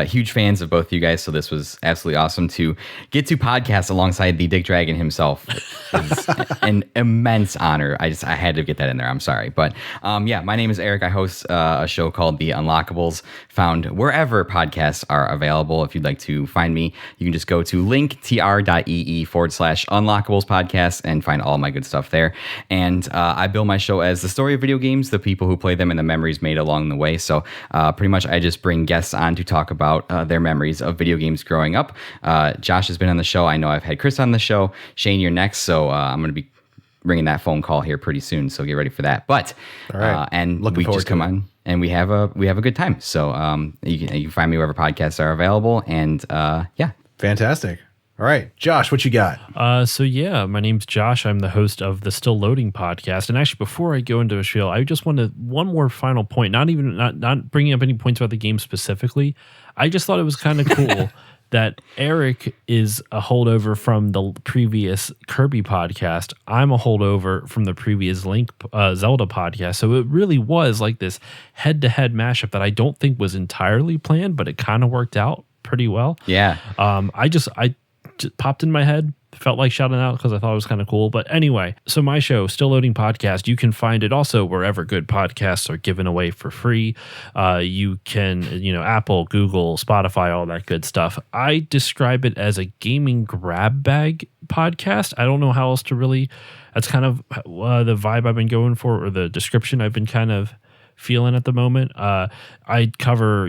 huge fans of both you guys, so this was absolutely awesome to get to podcast alongside the Dick Dragon himself. It's an immense honor. I had to get that in there. I'm sorry, but yeah, my name is Eric. I host a show called The Unlockables, found wherever podcasts are available. If you'd like to find me, you can just go to linktr.ee/unlockables podcast and find all my good stuff there. And I bill my show as the story of video games, the people who play them, and the memories made along the way. So pretty much I just bring guests on to talk about their memories of video games growing up. Josh has been on the show. I know I've had Chris on the show. Shane, you're next. So I'm going to be ringing that phone call here pretty soon. So get ready for that. But all right. And we just come on and we have a good time. So you can find me wherever podcasts are available. And yeah. Fantastic. All right, Josh, what you got? So yeah, my name's Josh. I'm the host of the Still Loading podcast. And actually, before I go into a spiel, I just wanted one more final point. Not bringing up any points about the game specifically. I just thought it was kind of cool that Eric is a holdover from the previous Kirby podcast. I'm a holdover from the previous Zelda podcast. So it really was like this head-to-head mashup that I don't think was entirely planned, but it kind of worked out pretty well. Yeah. I just popped in my head, felt like shouting out because I thought it was kind of cool. But anyway, so my show, Still Loading Podcast, you can find it also wherever good podcasts are given away for free. You can, Apple, Google, Spotify, all that good stuff. I describe it as a gaming grab bag podcast. I don't know how else to really, that's kind of the vibe I've been going for, or the description I've been kind of feeling at the moment. I cover,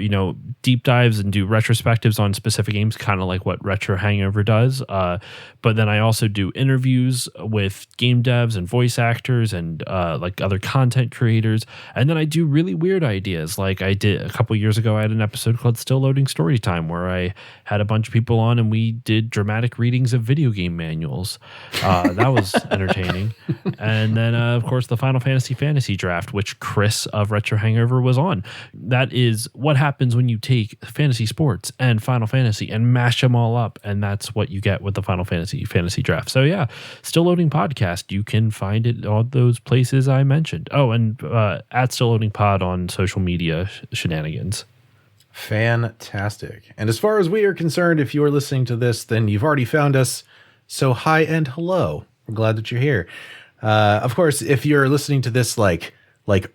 deep dives and do retrospectives on specific games, kind of like what Retro Hangover does. But then I also do interviews with game devs and voice actors and like other content creators. And then I do really weird ideas. Like I did a couple years ago, I had an episode called Still Loading Storytime where I had a bunch of people on and we did dramatic readings of video game manuals. That was entertaining. And then, of course, the Final Fantasy Draft, which Chris of Retro Hangover was on. That is what happens when you take fantasy sports and Final Fantasy and mash them all up, and that's what you get with the Final Fantasy draft. So yeah, Still Loading Podcast. You can find it all those places I mentioned. Oh, and at Still Loading Pod on social media shenanigans. Fantastic. And as far as we are concerned, if you are listening to this, then you've already found us. So hi and hello. We're glad that you're here. Of course, if you're listening to this like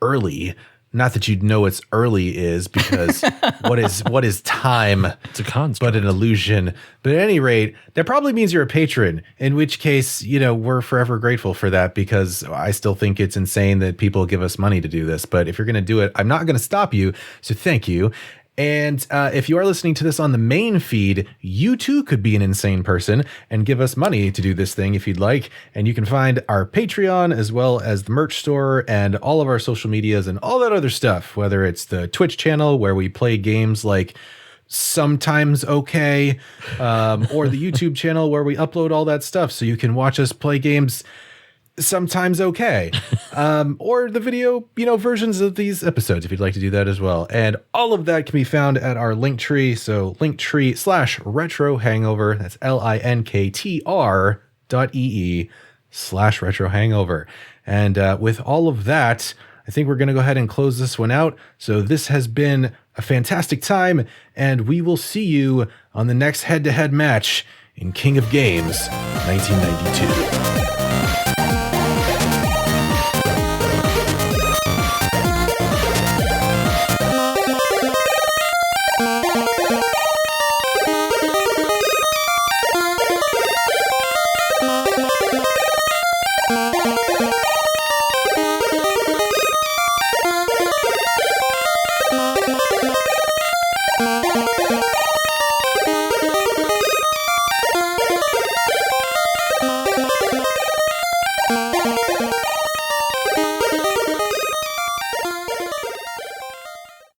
early, not that you'd know it's early is, because what is time? It's a construct. But an illusion. But at any rate, that probably means you're a patron, in which case, we're forever grateful for that, because I still think it's insane that people give us money to do this. But if you're going to do it, I'm not going to stop you. So thank you. And if you are listening to this on the main feed, you too could be an insane person and give us money to do this thing if you'd like. And you can find our Patreon as well as the merch store and all of our social medias and all that other stuff, whether it's the Twitch channel where we play games like Sometimes Okay, or the YouTube channel where we upload all that stuff so you can watch us play games sometimes okay, or the video versions of these episodes if you'd like to do that as well. And all of that can be found at our Linktree. So Linktree/retro hangover, that's linktr.ee/retro hangover. And with all of that, I think we're going to go ahead and close this one out. So this has been a fantastic time, and we will see you on the next head-to-head match in King of Games 1992. Thank you.